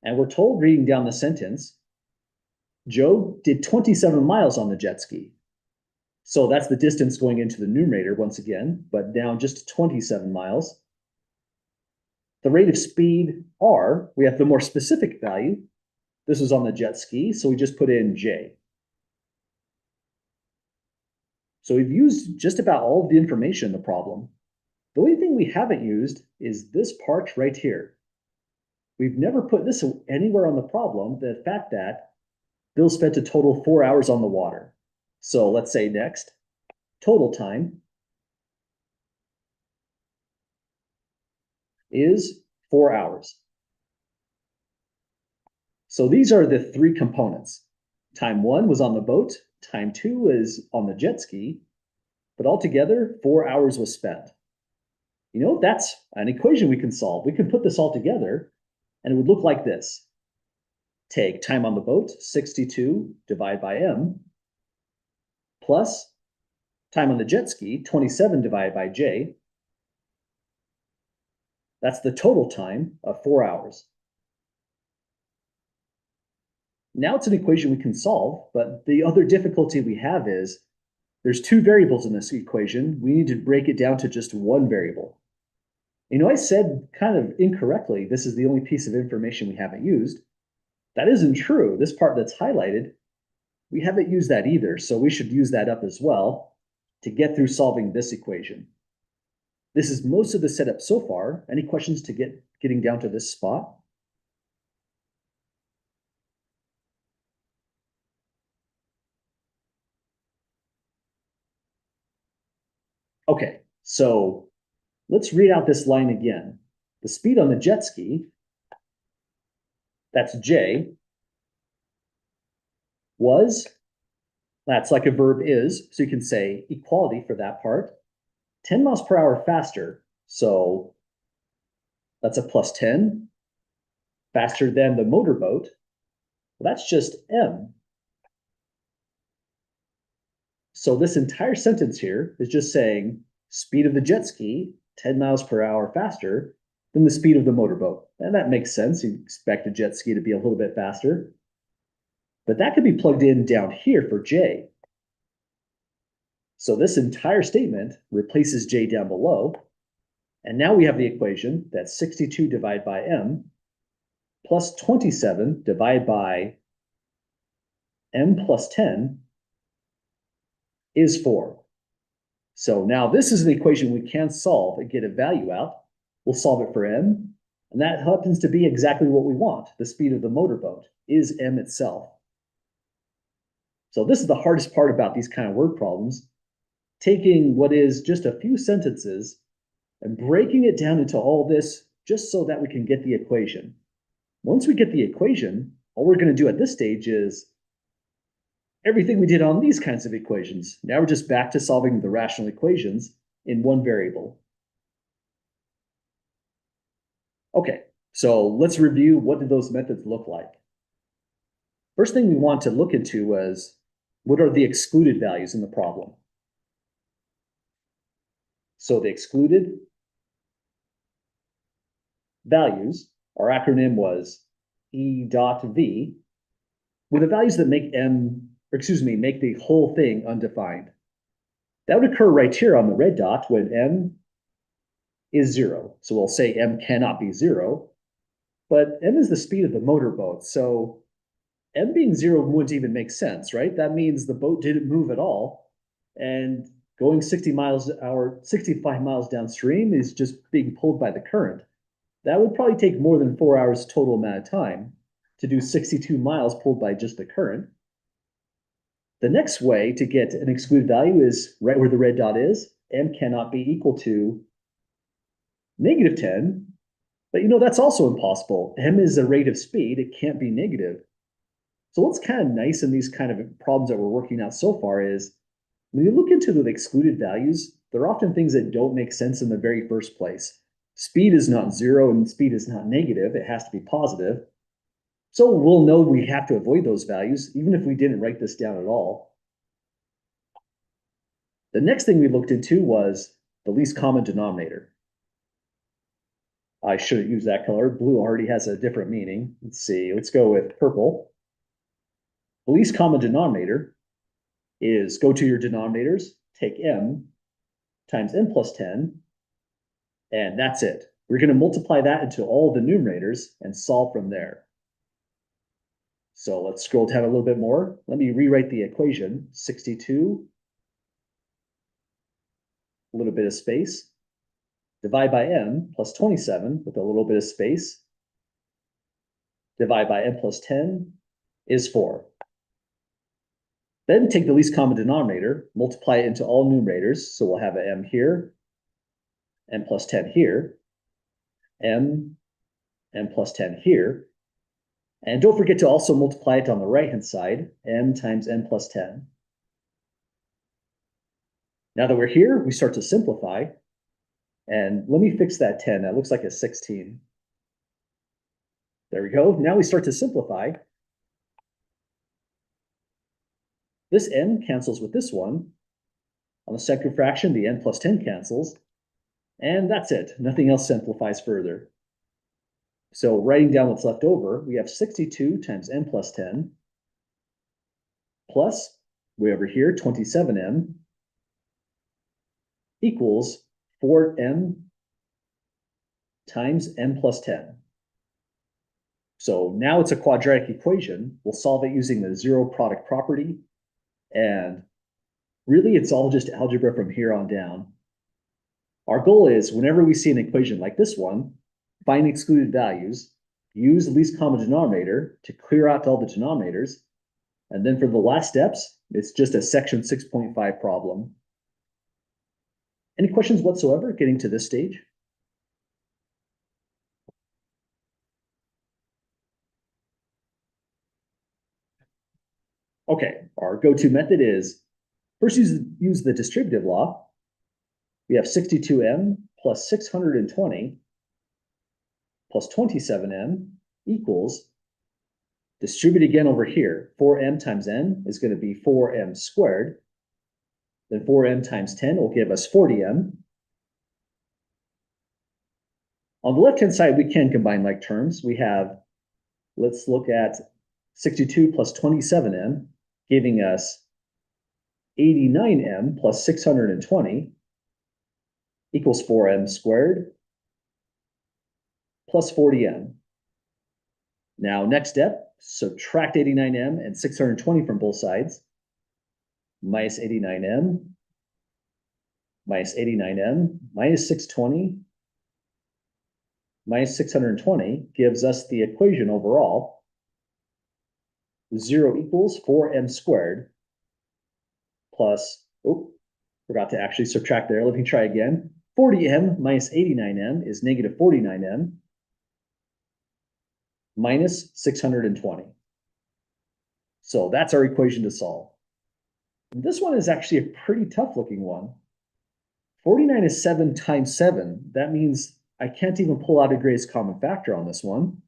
And we're told, reading down the sentence, Joe did 27 miles on the jet ski. So that's the distance going into the numerator once again, but down just 27 miles. The rate of speed R, we have the more specific value. This was on the jet ski, so we just put in J. So we've used just about all of the information in the problem. The only thing we haven't used is this part right here. We've never put this anywhere on the problem, the fact that Bill spent a total of 4 hours on the water. So let's say next, total time is 4 hours. So these are the three components. Time 1 was on the boat, time 2 is on the jet ski, but altogether 4 hours was spent. You know, that's an equation we can solve. We can put this all together and it would look like this. Take time on the boat, 62, divide by M, plus time on the jet ski, 27 divided by J. That's the total time of 4 hours. Now it's an equation we can solve, but the other difficulty we have is there's two variables in this equation. We need to break it down to just one variable. You know, I said kind of incorrectly, this is the only piece of information we haven't used. That isn't true. This part that's highlighted, we haven't used that either, so we should use that up as well to get through solving this equation. This is most of the setup so far. Any questions to getting down to this spot? Okay, so let's read out this line again. The speed on the jet ski, that's J, was, that's like a verb is, so you can say equality for that part, 10 miles per hour faster, so that's a plus 10, faster than the motorboat, well, that's just M. So this entire sentence here is just saying speed of the jet ski, 10 miles per hour faster than the speed of the motorboat. And that makes sense. You expect a jet ski to be a little bit faster. But that could be plugged in down here for J. So this entire statement replaces J down below. And now we have the equation that's 62 divided by M plus 27 divided by M plus 10 is 4. So now this is an equation we can solve and get a value out. We'll solve it for M, and that happens to be exactly what we want. The speed of the motorboat is M itself. So this is the hardest part about these kind of word problems, taking what is just a few sentences and breaking it down into all this just so that we can get the equation. Once we get the equation, all we're going to do at this stage is everything we did on these kinds of equations. Now we're just back to solving the rational equations in one variable. Okay, so let's review what did those methods look like. First thing we want to look into was what are the excluded values in the problem? So the excluded values, our acronym was E.V, were the values that make make the whole thing undefined. That would occur right here on the red dot when M is 0. So we'll say M cannot be 0, but M is the speed of the motorboat. So M being 0 wouldn't even make sense, right? That means the boat didn't move at all. And going 60 miles an hour, 65 miles downstream is just being pulled by the current. That would probably take more than 4 hours total amount of time to do 62 miles pulled by just the current. The next way to get an excluded value is right where the red dot is. M cannot be equal to -10, but you know, that's also impossible. M is a rate of speed, it can't be negative. So what's kind of nice in these kind of problems that we're working out so far is when you look into the excluded values, they're often things that don't make sense in the very first place. Speed is not 0 and speed is not negative, it has to be positive. So we'll know we have to avoid those values, even if we didn't write this down at all. The next thing we looked into was the least common denominator. I shouldn't use that color. Blue already has a different meaning. Let's see, let's go with purple. The least common denominator is go to your denominators, take M times N plus 10, and that's it. We're going to multiply that into all the numerators and solve from there. So let's scroll down a little bit more. Let me rewrite the equation. 62, a little bit of space, divide by M plus 27 with a little bit of space, divide by M plus 10 is 4. Then take the least common denominator, multiply it into all numerators. So we'll have an M here, M plus 10 here, M plus 10 here. And don't forget to also multiply it on the right-hand side, M times N plus 10. Now that we're here, we start to simplify. And let me fix that 10. That looks like a 16. There we go. Now we start to simplify. This N cancels with this one. On the second fraction, the N plus 10 cancels. And that's it. Nothing else simplifies further. So writing down what's left over, we have 62 times N plus 10 plus, way over here, 27M equals 4m times m plus 10. So now it's a quadratic equation. We'll solve it using the zero product property. And really, it's all just algebra from here on down. Our goal is whenever we see an equation like this one, find excluded values, use the least common denominator to clear out all the denominators. And then for the last steps, it's just a section 6.5 problem. Any questions whatsoever getting to this stage? Okay, our go-to method is first use the distributive law. We have 62m plus 620 plus 27m equals, distribute again over here. 4m times n is going to be 4m squared. Then 4m times 10 will give us 40m. On the left-hand side, we can combine like terms. We have, let's look at 62 plus 27m, giving us 89m plus 620 equals 4m squared plus 40m. Now, next step, subtract 89m and 620 from both sides. Minus 89m, minus 89m, minus 620, minus 620 gives us the equation overall. 0 equals 4m squared plus, oh, forgot to actually subtract there. Let me try again. 40m minus 89m is negative 49m minus 620. So that's our equation to solve. This one is actually a pretty tough looking one. 49 is 7 times 7. That means I can't even pull out a greatest common factor on this one.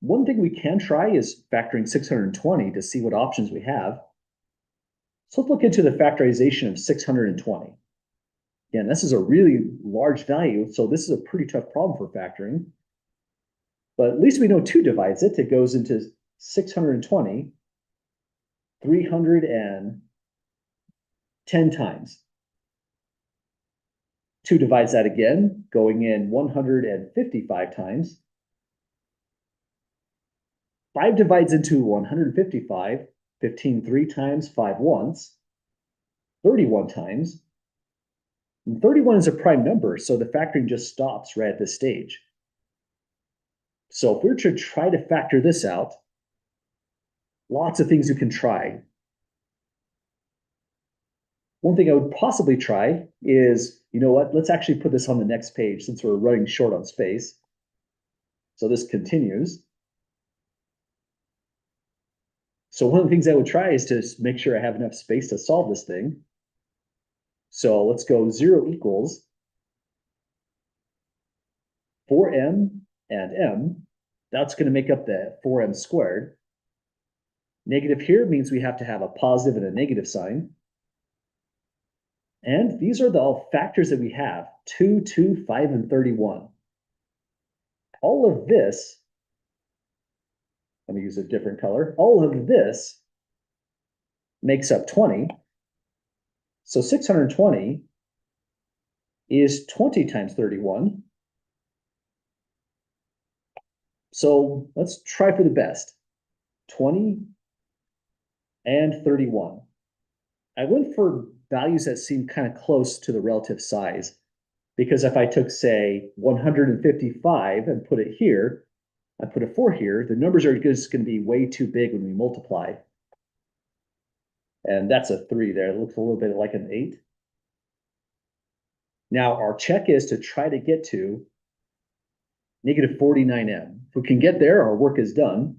One thing we can try is factoring 620 to see what options we have. So let's look into the factorization of 620. Again, this is a really large value, so this is a pretty tough problem for factoring. But at least we know 2 divides it. It goes into 620 310 times. 2 divides that again, going in 155 times. 5 divides into 155, 15 3 times, 5 once, 31 times. And 31 is a prime number, so the factoring just stops right at this stage. So if we're to try to factor this out, lots of things you can try. One thing I would possibly try is, you know what, let's actually put this on the next page since we're running short on space. So this continues. So one of the things I would try is to make sure I have enough space to solve this thing. So let's go 0 equals 4m and m. That's going to make up the 4m squared. Negative here means we have to have a positive and a negative sign. And these are the factors that we have, 2, 2, 5, and 31. All of this, let me use a different color. All of this makes up 20. So 620 is 20 times 31. So let's try for the best. 20 and 31. I went for values that seem kind of close to the relative size, because if I took, say, 155 and put it here, I put a 4 here, the numbers are just going to be way too big when we multiply. And that's a 3 there. It looks a little bit like an 8. Now our check is to try to get to negative 49m. If we can get there, our work is done.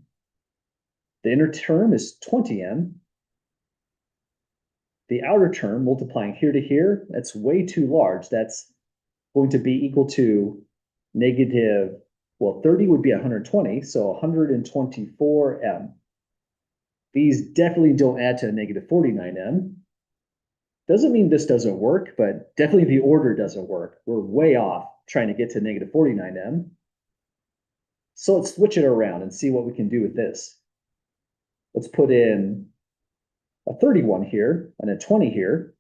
The inner term is 20m. The outer term, multiplying here to here, that's way too large. That's going to be equal to negative, well, 30 would be 120, so 124m. These definitely don't add to a negative 49m. Doesn't mean this doesn't work, but definitely the order doesn't work. We're way off trying to get to negative 49m. So let's switch it around and see what we can do with this. Let's put in a 31 here and a 20 here.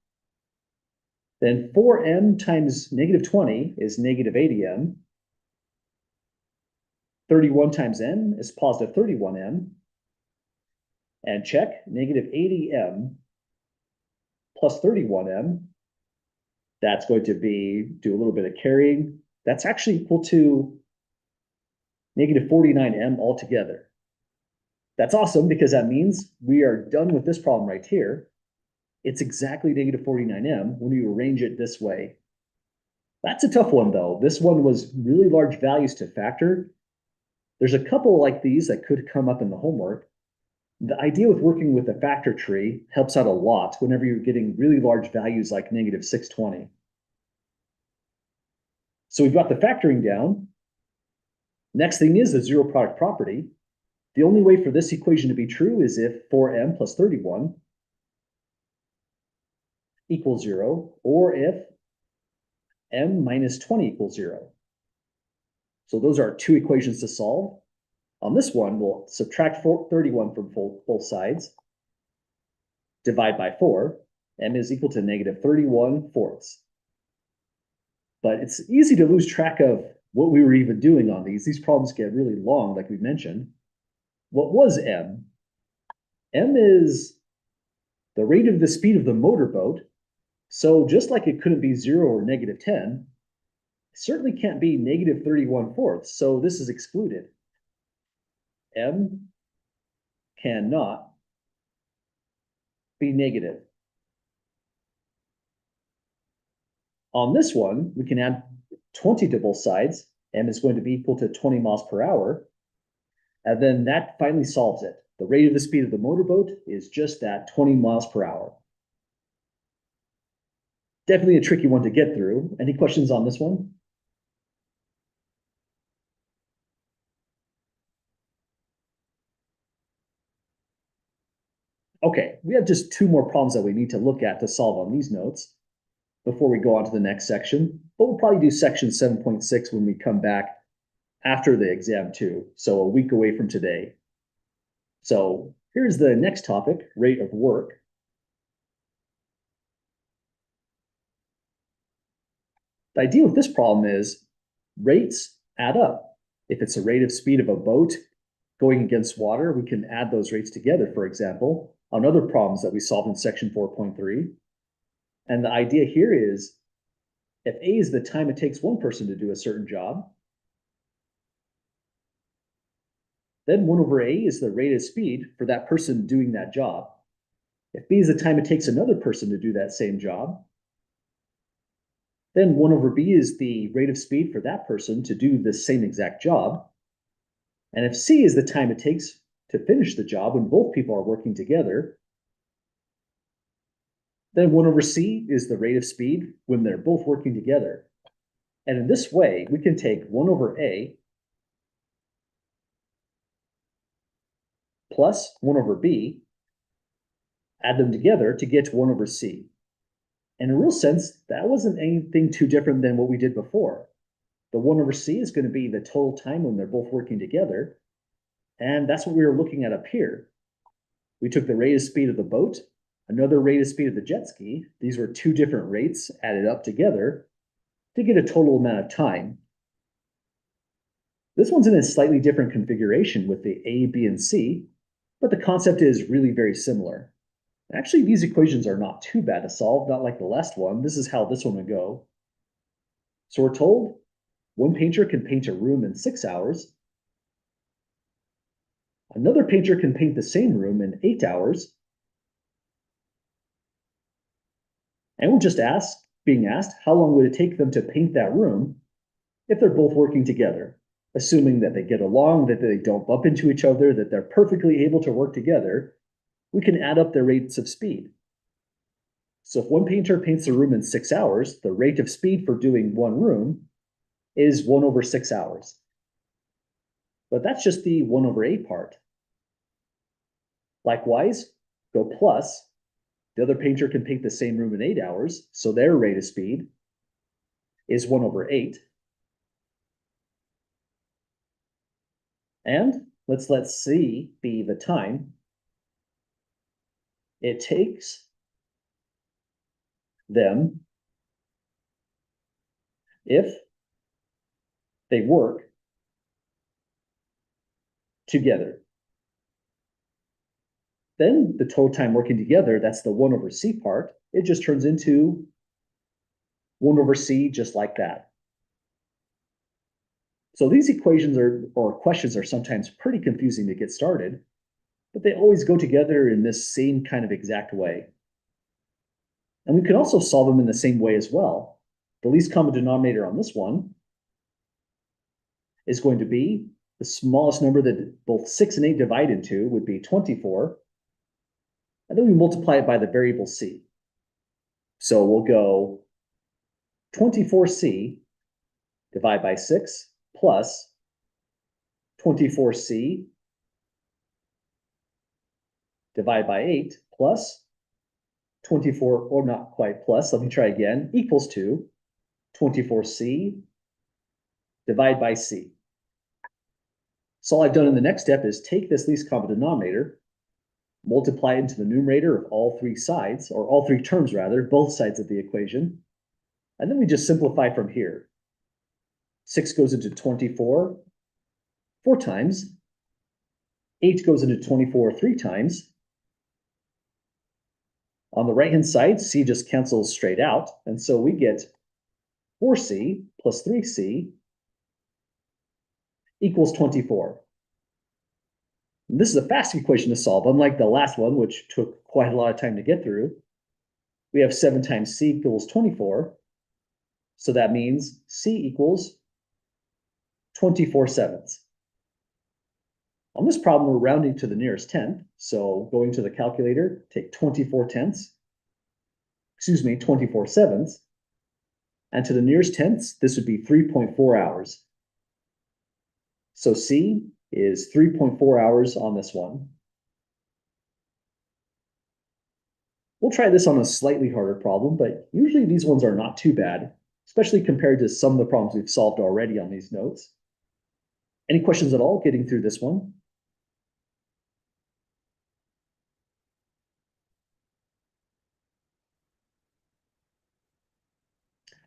Then 4m times -20 is -80m. 31 times m is positive 31m. And check, -80m plus 31m. That's going to be, do a little bit of carrying. That's actually equal to -49m altogether. That's awesome because that means we are done with this problem right here. It's exactly -49m when you arrange it this way. That's a tough one though. This one was really large values to factor. There's a couple like these that could come up in the homework. The idea with working with a factor tree helps out a lot whenever you're getting really large values like -620. So we've got the factoring down. Next thing is the zero product property. The only way for this equation to be true is if 4m plus 31 equals 0, or if m minus 20 equals 0. So those are two equations to solve. On this one, we'll subtract 31 from both sides, divide by 4, m is equal to -31/4. But it's easy to lose track of what we were even doing on these. These problems get really long, like we mentioned. What was m? M is the rate of the speed of the motorboat. So just like it couldn't be 0 or -10, it certainly can't be -31/4. So this is excluded. M cannot be negative. On this one, we can add 20 to both sides. M is going to be equal to 20 miles per hour. And then that finally solves it. The rate of the speed of the motorboat is just that 20 miles per hour. Definitely a tricky one to get through. Any questions on this one? Okay, we have just two more problems that we need to look at to solve on these notes before we go on to the next section. But we'll probably do section 7.6 when we come back after the exam too, so a week away from today. So here's the next topic, rate of work. The idea with this problem is rates add up. If it's a rate of speed of a boat going against water, we can add those rates together, for example, on other problems that we solved in section 4.3. And the idea here is if A is the time it takes one person to do a certain job, then 1 over A is the rate of speed for that person doing that job. If B is the time it takes another person to do that same job, then 1 over B is the rate of speed for that person to do the same exact job. And if C is the time it takes to finish the job when both people are working together, then 1 over C is the rate of speed when they're both working together. And in this way, we can take 1 over A plus 1 over B, add them together to get to 1 over C. In a real sense, that wasn't anything too different than what we did before. The 1 over C is going to be the total time when they're both working together. And that's what we were looking at up here. We took the rate of speed of the boat, another rate of speed of the jet ski. These were two different rates added up together to get a total amount of time. This one's in a slightly different configuration with the A, B, and C, but the concept is really very similar. Actually, these equations are not too bad to solve, not like the last one. This is how this one would go. So we're told one painter can paint a room in 6 hours. Another painter can paint the same room in 8 hours. And we're just being asked, how long would it take them to paint that room if they're both working together? Assuming that they get along, that they don't bump into each other, that they're perfectly able to work together, we can add up their rates of speed. So if one painter paints a room in 6 hours, the rate of speed for doing one room is 1 over 6 hours. But that's just the 1 over A part. Likewise, go plus. The other painter can paint the same room in 8 hours, so their rate of speed is 1 over 8. And let's let C be the time it takes them if they work together. Then the total time working together, that's the 1 over c part, it just turns into 1 over c just like that. So these equations or questions are sometimes pretty confusing to get started, but they always go together in this same kind of exact way. And we can also solve them in the same way as well. The least common denominator on this one is going to be the smallest number that both 6 and 8 divide into would be 24. And then we multiply it by the variable c. So we'll go 24c divide by 6 plus 24c divide by 8 plus 24, or not quite plus, let me try again, equals to 24c divide by c. So all I've done in the next step is take this least common denominator, multiply it into the numerator of all three sides, or all three terms rather, both sides of the equation, and then we just simplify from here. 6 goes into 24 4 times, 8 goes into 24 3 times. On the right-hand side, c just cancels straight out, and so we get 4c plus 3c equals 24. And this is a fast equation to solve, unlike the last one, which took quite a lot of time to get through. We have 7 times c equals 24, so that means c equals 24/7. On this problem, we're rounding to the nearest tenth, so going to the calculator, take 24/10, 24/7, and to the nearest tenths, this would be 3.4 hours. So C is 3.4 hours on this one. We'll try this on a slightly harder problem, but usually these ones are not too bad, especially compared to some of the problems we've solved already on these notes. Any questions at all getting through this one?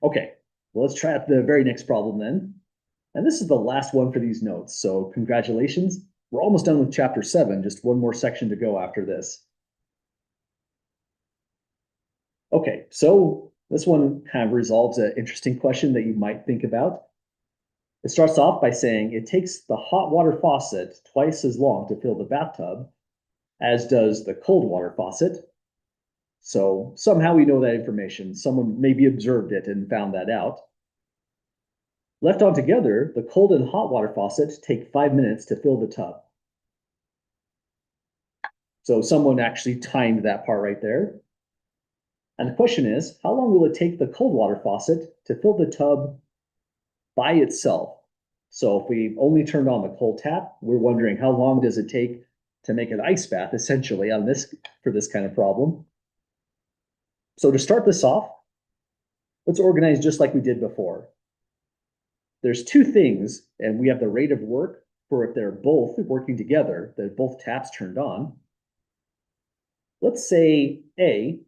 Okay, well, let's try out the very next problem then. And this is the last one for these notes, so congratulations. We're almost done with chapter 7, just one more section to go after this. Okay, so this one kind of resolves an interesting question that you might think about. It starts off by saying it takes the hot water faucet twice as long to fill the bathtub as does the cold water faucet. So somehow we know that information. Someone maybe observed it and found that out. Left on together, the cold and hot water faucet take 5 minutes to fill the tub. So someone actually timed that part right there. And the question is, how long will it take the cold water faucet to fill the tub by itself? So if we only turned on the cold tap, we're wondering how long does it take to make an ice bath, essentially, on this for this kind of problem. So to start this off, let's organize just like we did before. There's two things, and we have the rate of work for if they're both working together, that both taps turned on. Let's say A,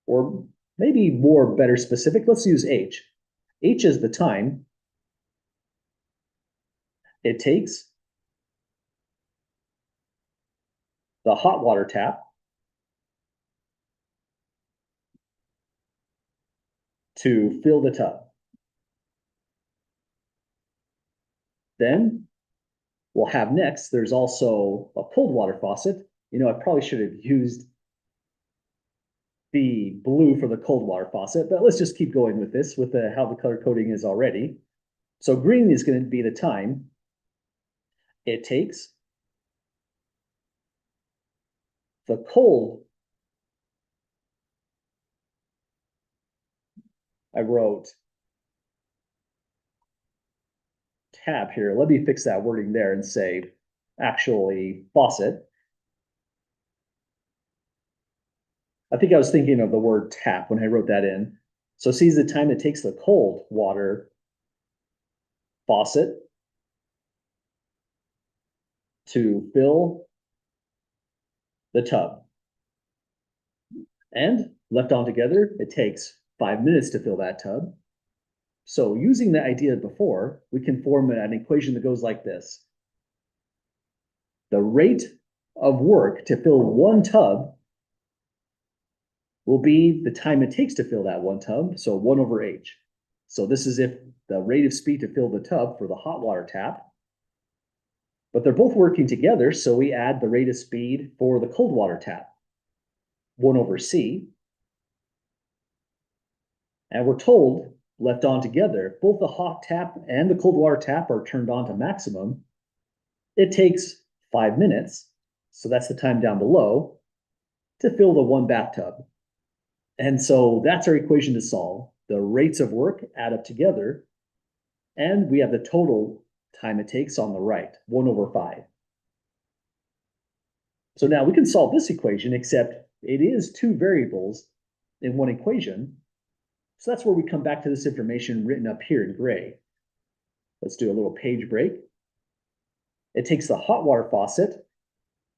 or maybe more better specific, let's use H. H is the time it takes the hot water tap to fill the tub. Then we'll have next, there's also a cold water faucet. You know, I probably should have used the blue for the cold water faucet, but let's just keep going with this with how the color coding is already. So green is going to be the time it takes the cold. I wrote tab here. Let me fix that wording there and say actually faucet. I think I was thinking of the word tap when I wrote that in. So C is the time it takes the cold water faucet to fill the tub. And left on together, it takes 5 minutes to fill that tub. So using the idea before, we can form an equation that goes like this. The rate of work to fill one tub will be the time it takes to fill that one tub, so 1 over H. So this is if the rate of speed to fill the tub for the hot water tap. But they're both working together, so we add the rate of speed for the cold water tap, 1 over C. And we're told, left on together, if both the hot tap and the cold water tap are turned on to maximum, it takes 5 minutes, so that's the time down below, to fill the one bathtub. And so that's our equation to solve. The rates of work add up together, and we have the total time it takes on the right, 1 over 5. So now we can solve this equation, except it is two variables in one equation. So that's where we come back to this information written up here in gray. Let's do a little page break. It takes the hot water faucet,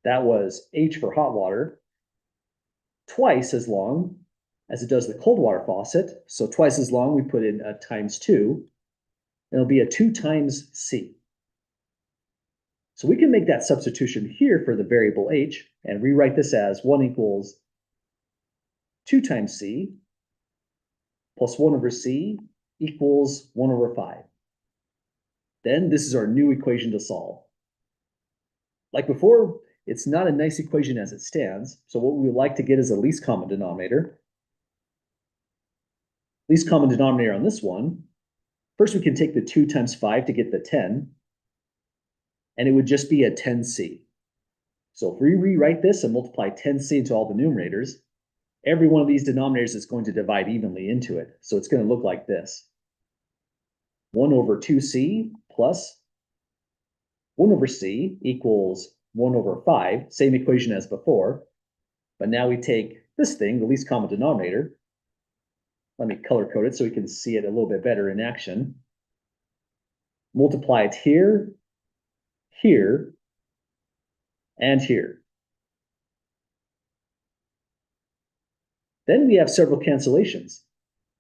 that was H for hot water, twice as long as it does the cold water faucet. So twice as long, we put in a times 2. It'll be a 2 times C. So we can make that substitution here for the variable H and rewrite this as 1 equals 2 times C plus 1 over C equals 1 over 5. Then this is our new equation to solve. Like before, it's not a nice equation as it stands. So what we would like to get is a least common denominator. Least common denominator on this one. First, we can take the 2 times 5 to get the 10. And it would just be a 10C. So if we rewrite this and multiply 10C into all the numerators, every one of these denominators is going to divide evenly into it. So it's going to look like this. 1 over 2C plus 1 over C equals 1 over 5, same equation as before. But now we take this thing, the least common denominator. Let me color code it so we can see it a little bit better in action. Multiply it here, here, and here. Then we have several cancellations.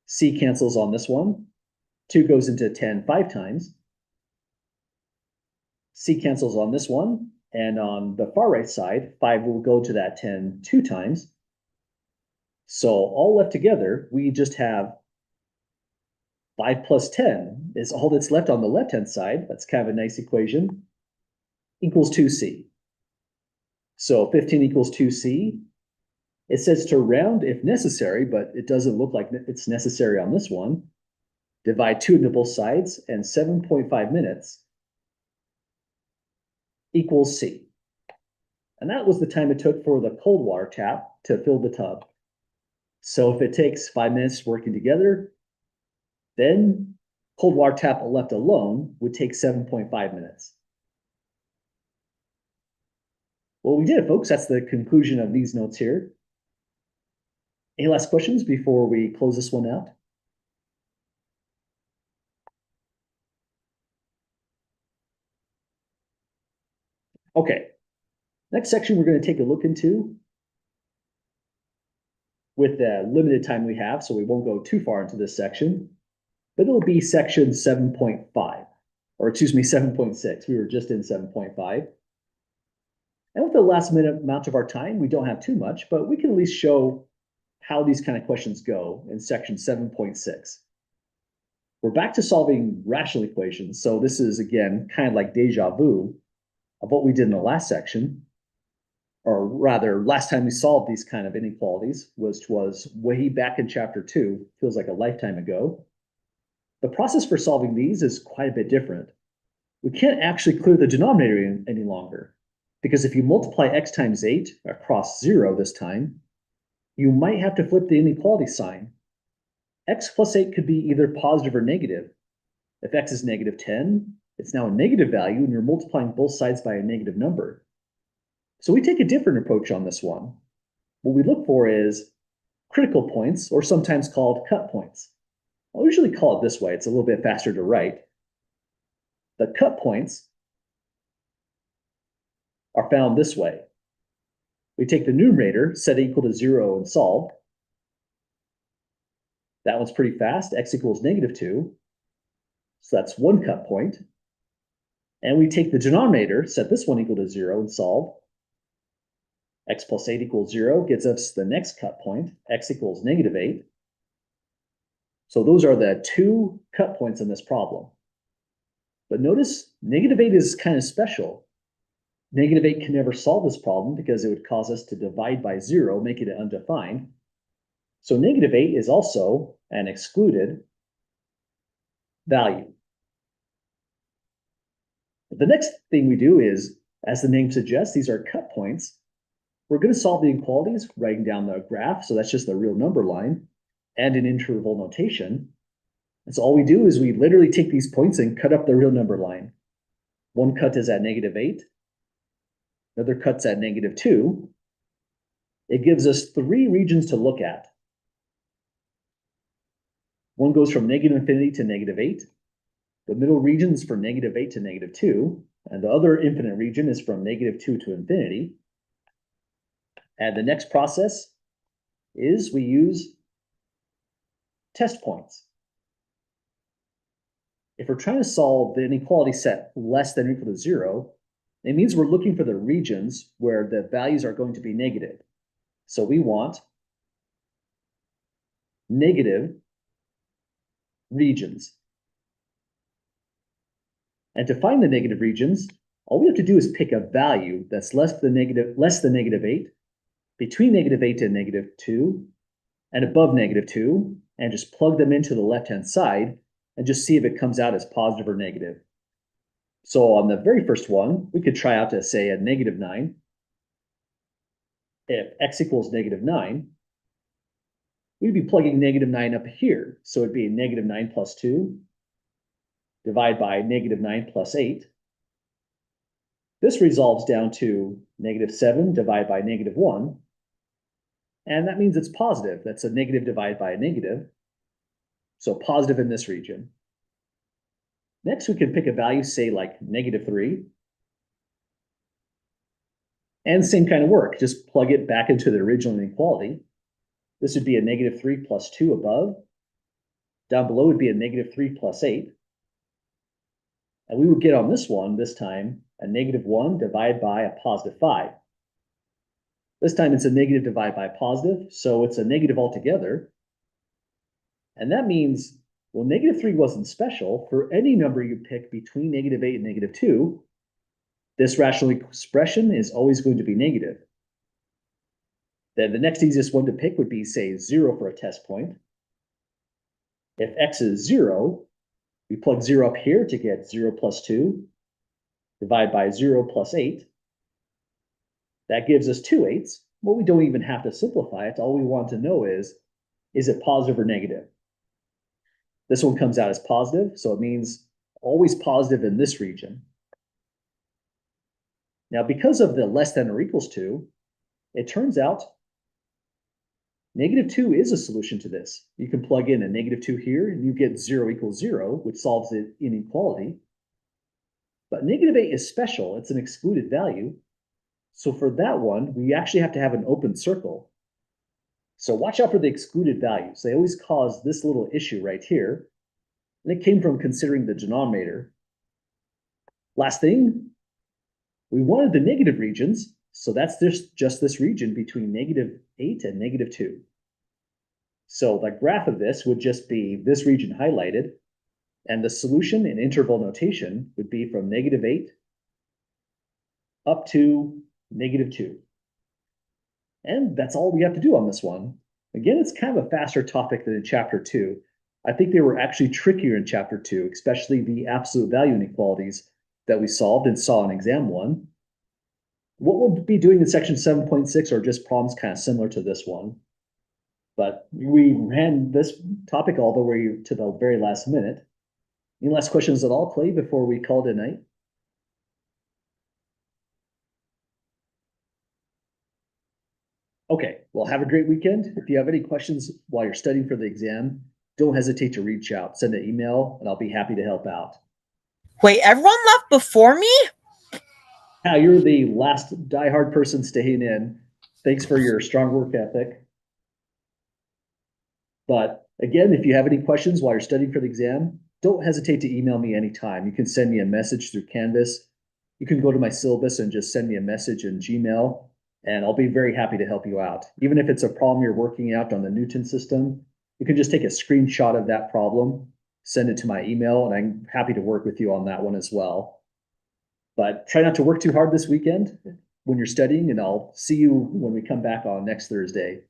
C cancels on this one. 2 goes into 10 5 times. C cancels on this one. And on the far right side, 5 will go to that 10 2 times. So all left together, we just have 5 plus 10 is all that's left on the left-hand side. That's kind of a nice equation. Equals 2C. So 15 equals 2C. It says to round if necessary, but it doesn't look like it's necessary on this one. Divide 2 into both sides, and 7.5 minutes equals C. And that was the time it took for the cold water tap to fill the tub. So if it takes 5 minutes working together, then cold water tap left alone would take 7.5 minutes. Well, we did it, folks. That's the conclusion of these notes here. Any last questions before we close this one out? Okay, next section we're going to take a look into with the limited time we have, so we won't go too far into this section, but it'll be section 7.5, or excuse me, 7.6. We were just in 7.5. And with the last minute amount of our time, we don't have too much, but we can at least show how these kind of questions go in section 7.6. We're back to solving rational equations. So this is, again, kind of like deja vu of what we did in the last section, or rather, last time we solved these kind of inequalities, which was way back in chapter 2, feels like a lifetime ago. The process for solving these is quite a bit different. We can't actually clear the denominator any longer, because if you multiply x times 8 across 0 this time, you might have to flip the inequality sign. X plus 8 could be either positive or negative. If x is negative 10, it's now a negative value, and you're multiplying both sides by a negative number. So we take a different approach on this one. What we look for is critical points, or sometimes called cut points. I'll usually call it this way. It's a little bit faster to write. The cut points are found this way. We take the numerator, set it equal to 0, and solve. That one's pretty fast. X equals negative 2. So that's one cut point. And we take the denominator, set this one equal to 0 and solve. X plus 8 equals 0 gives us the next cut point, x equals -8. So those are the two cut points in this problem. But notice -8 is kind of special. -8 can never solve this problem because it would cause us to divide by 0, making it undefined. So -8 is also an excluded value. The next thing we do is, as the name suggests, these are cut points. We're going to solve the inequalities, writing down the graph, so that's just the real number line, and an interval notation. And so all we do is we literally take these points and cut up the real number line. One cut is at -8. Another cut's at -2. It gives us three regions to look at. One goes from -infinity to -8. The middle region is from -8 to -2. And the other infinite region is from -2 to infinity. And the next process is we use test points. If we're trying to solve the inequality set less than or equal to 0, it means we're looking for the regions where the values are going to be negative. So we want negative regions. And to find the negative regions, all we have to do is pick a value that's less than -8, between -8 and -2, and above -2, and just plug them into the left-hand side and just see if it comes out as positive or negative. So on the very first one, we could try out to say a -9. If x equals -9, we'd be plugging -9 up here. So it'd be -9 plus 2, divide by -9 plus 8. This resolves down to -7 divided by -1. And that means it's positive. That's a negative divided by a negative. So positive in this region. Next, we can pick a value, say like -3. And same kind of work, just plug it back into the original inequality. This would be a -3 plus 2 above. Down below would be a -3 plus 8. And we would get on this one, this time, a -1 divided by a +5. This time it's a negative divided by a positive, so it's a negative altogether. And that means, well, -3 wasn't special. For any number you pick between -8 and -2, this rational expression is always going to be negative. Then the next easiest one to pick would be, say, 0 for a test point. If x is 0, we plug 0 up here to get 0 plus 2, divide by 0 plus 8. That gives us 2 8s. Well, we don't even have to simplify it. All we want to know is it positive or negative? This one comes out as positive, so it means always positive in this region. Now, because of the less than or equals to, it turns out -2 is a solution to this. You can plug in a -2 here, and you get 0 equals 0, which solves the inequality. But -8 is special. It's an excluded value. So for that one, we actually have to have an open circle. So watch out for the excluded values. They always cause this little issue right here. And it came from considering the denominator. Last thing, we wanted the negative regions. So that's just this region between -8 and -2. So the graph of this would just be this region highlighted. And the solution in interval notation would be from -8 up to -2. And that's all we have to do on this one. Again, it's kind of a faster topic than in chapter 2. I think they were actually trickier in chapter 2, especially the absolute value inequalities that we solved and saw in exam 1. What we'll be doing in section 7.6 are just problems kind of similar to this one. But we ran this topic all the way to the very last minute. Any last questions at all, Clay, before we call it a night? Okay, well, have a great weekend. If you have any questions while you're studying for the exam, don't hesitate to reach out. Send an email, and I'll be happy to help out. Wait, everyone left before me? Now, you're the last diehard person staying in. Thanks for your strong work ethic. But again, if you have any questions while you're studying for the exam, don't hesitate to email me anytime. You can send me a message through Canvas. You can go to my syllabus and just send me a message in Gmail, and I'll be very happy to help you out. Even if it's a problem you're working out on the Newton system, you can just take a screenshot of that problem, send it to my email, and I'm happy to work with you on that one as well. But try not to work too hard this weekend when you're studying, and I'll see you when we come back on next Thursday.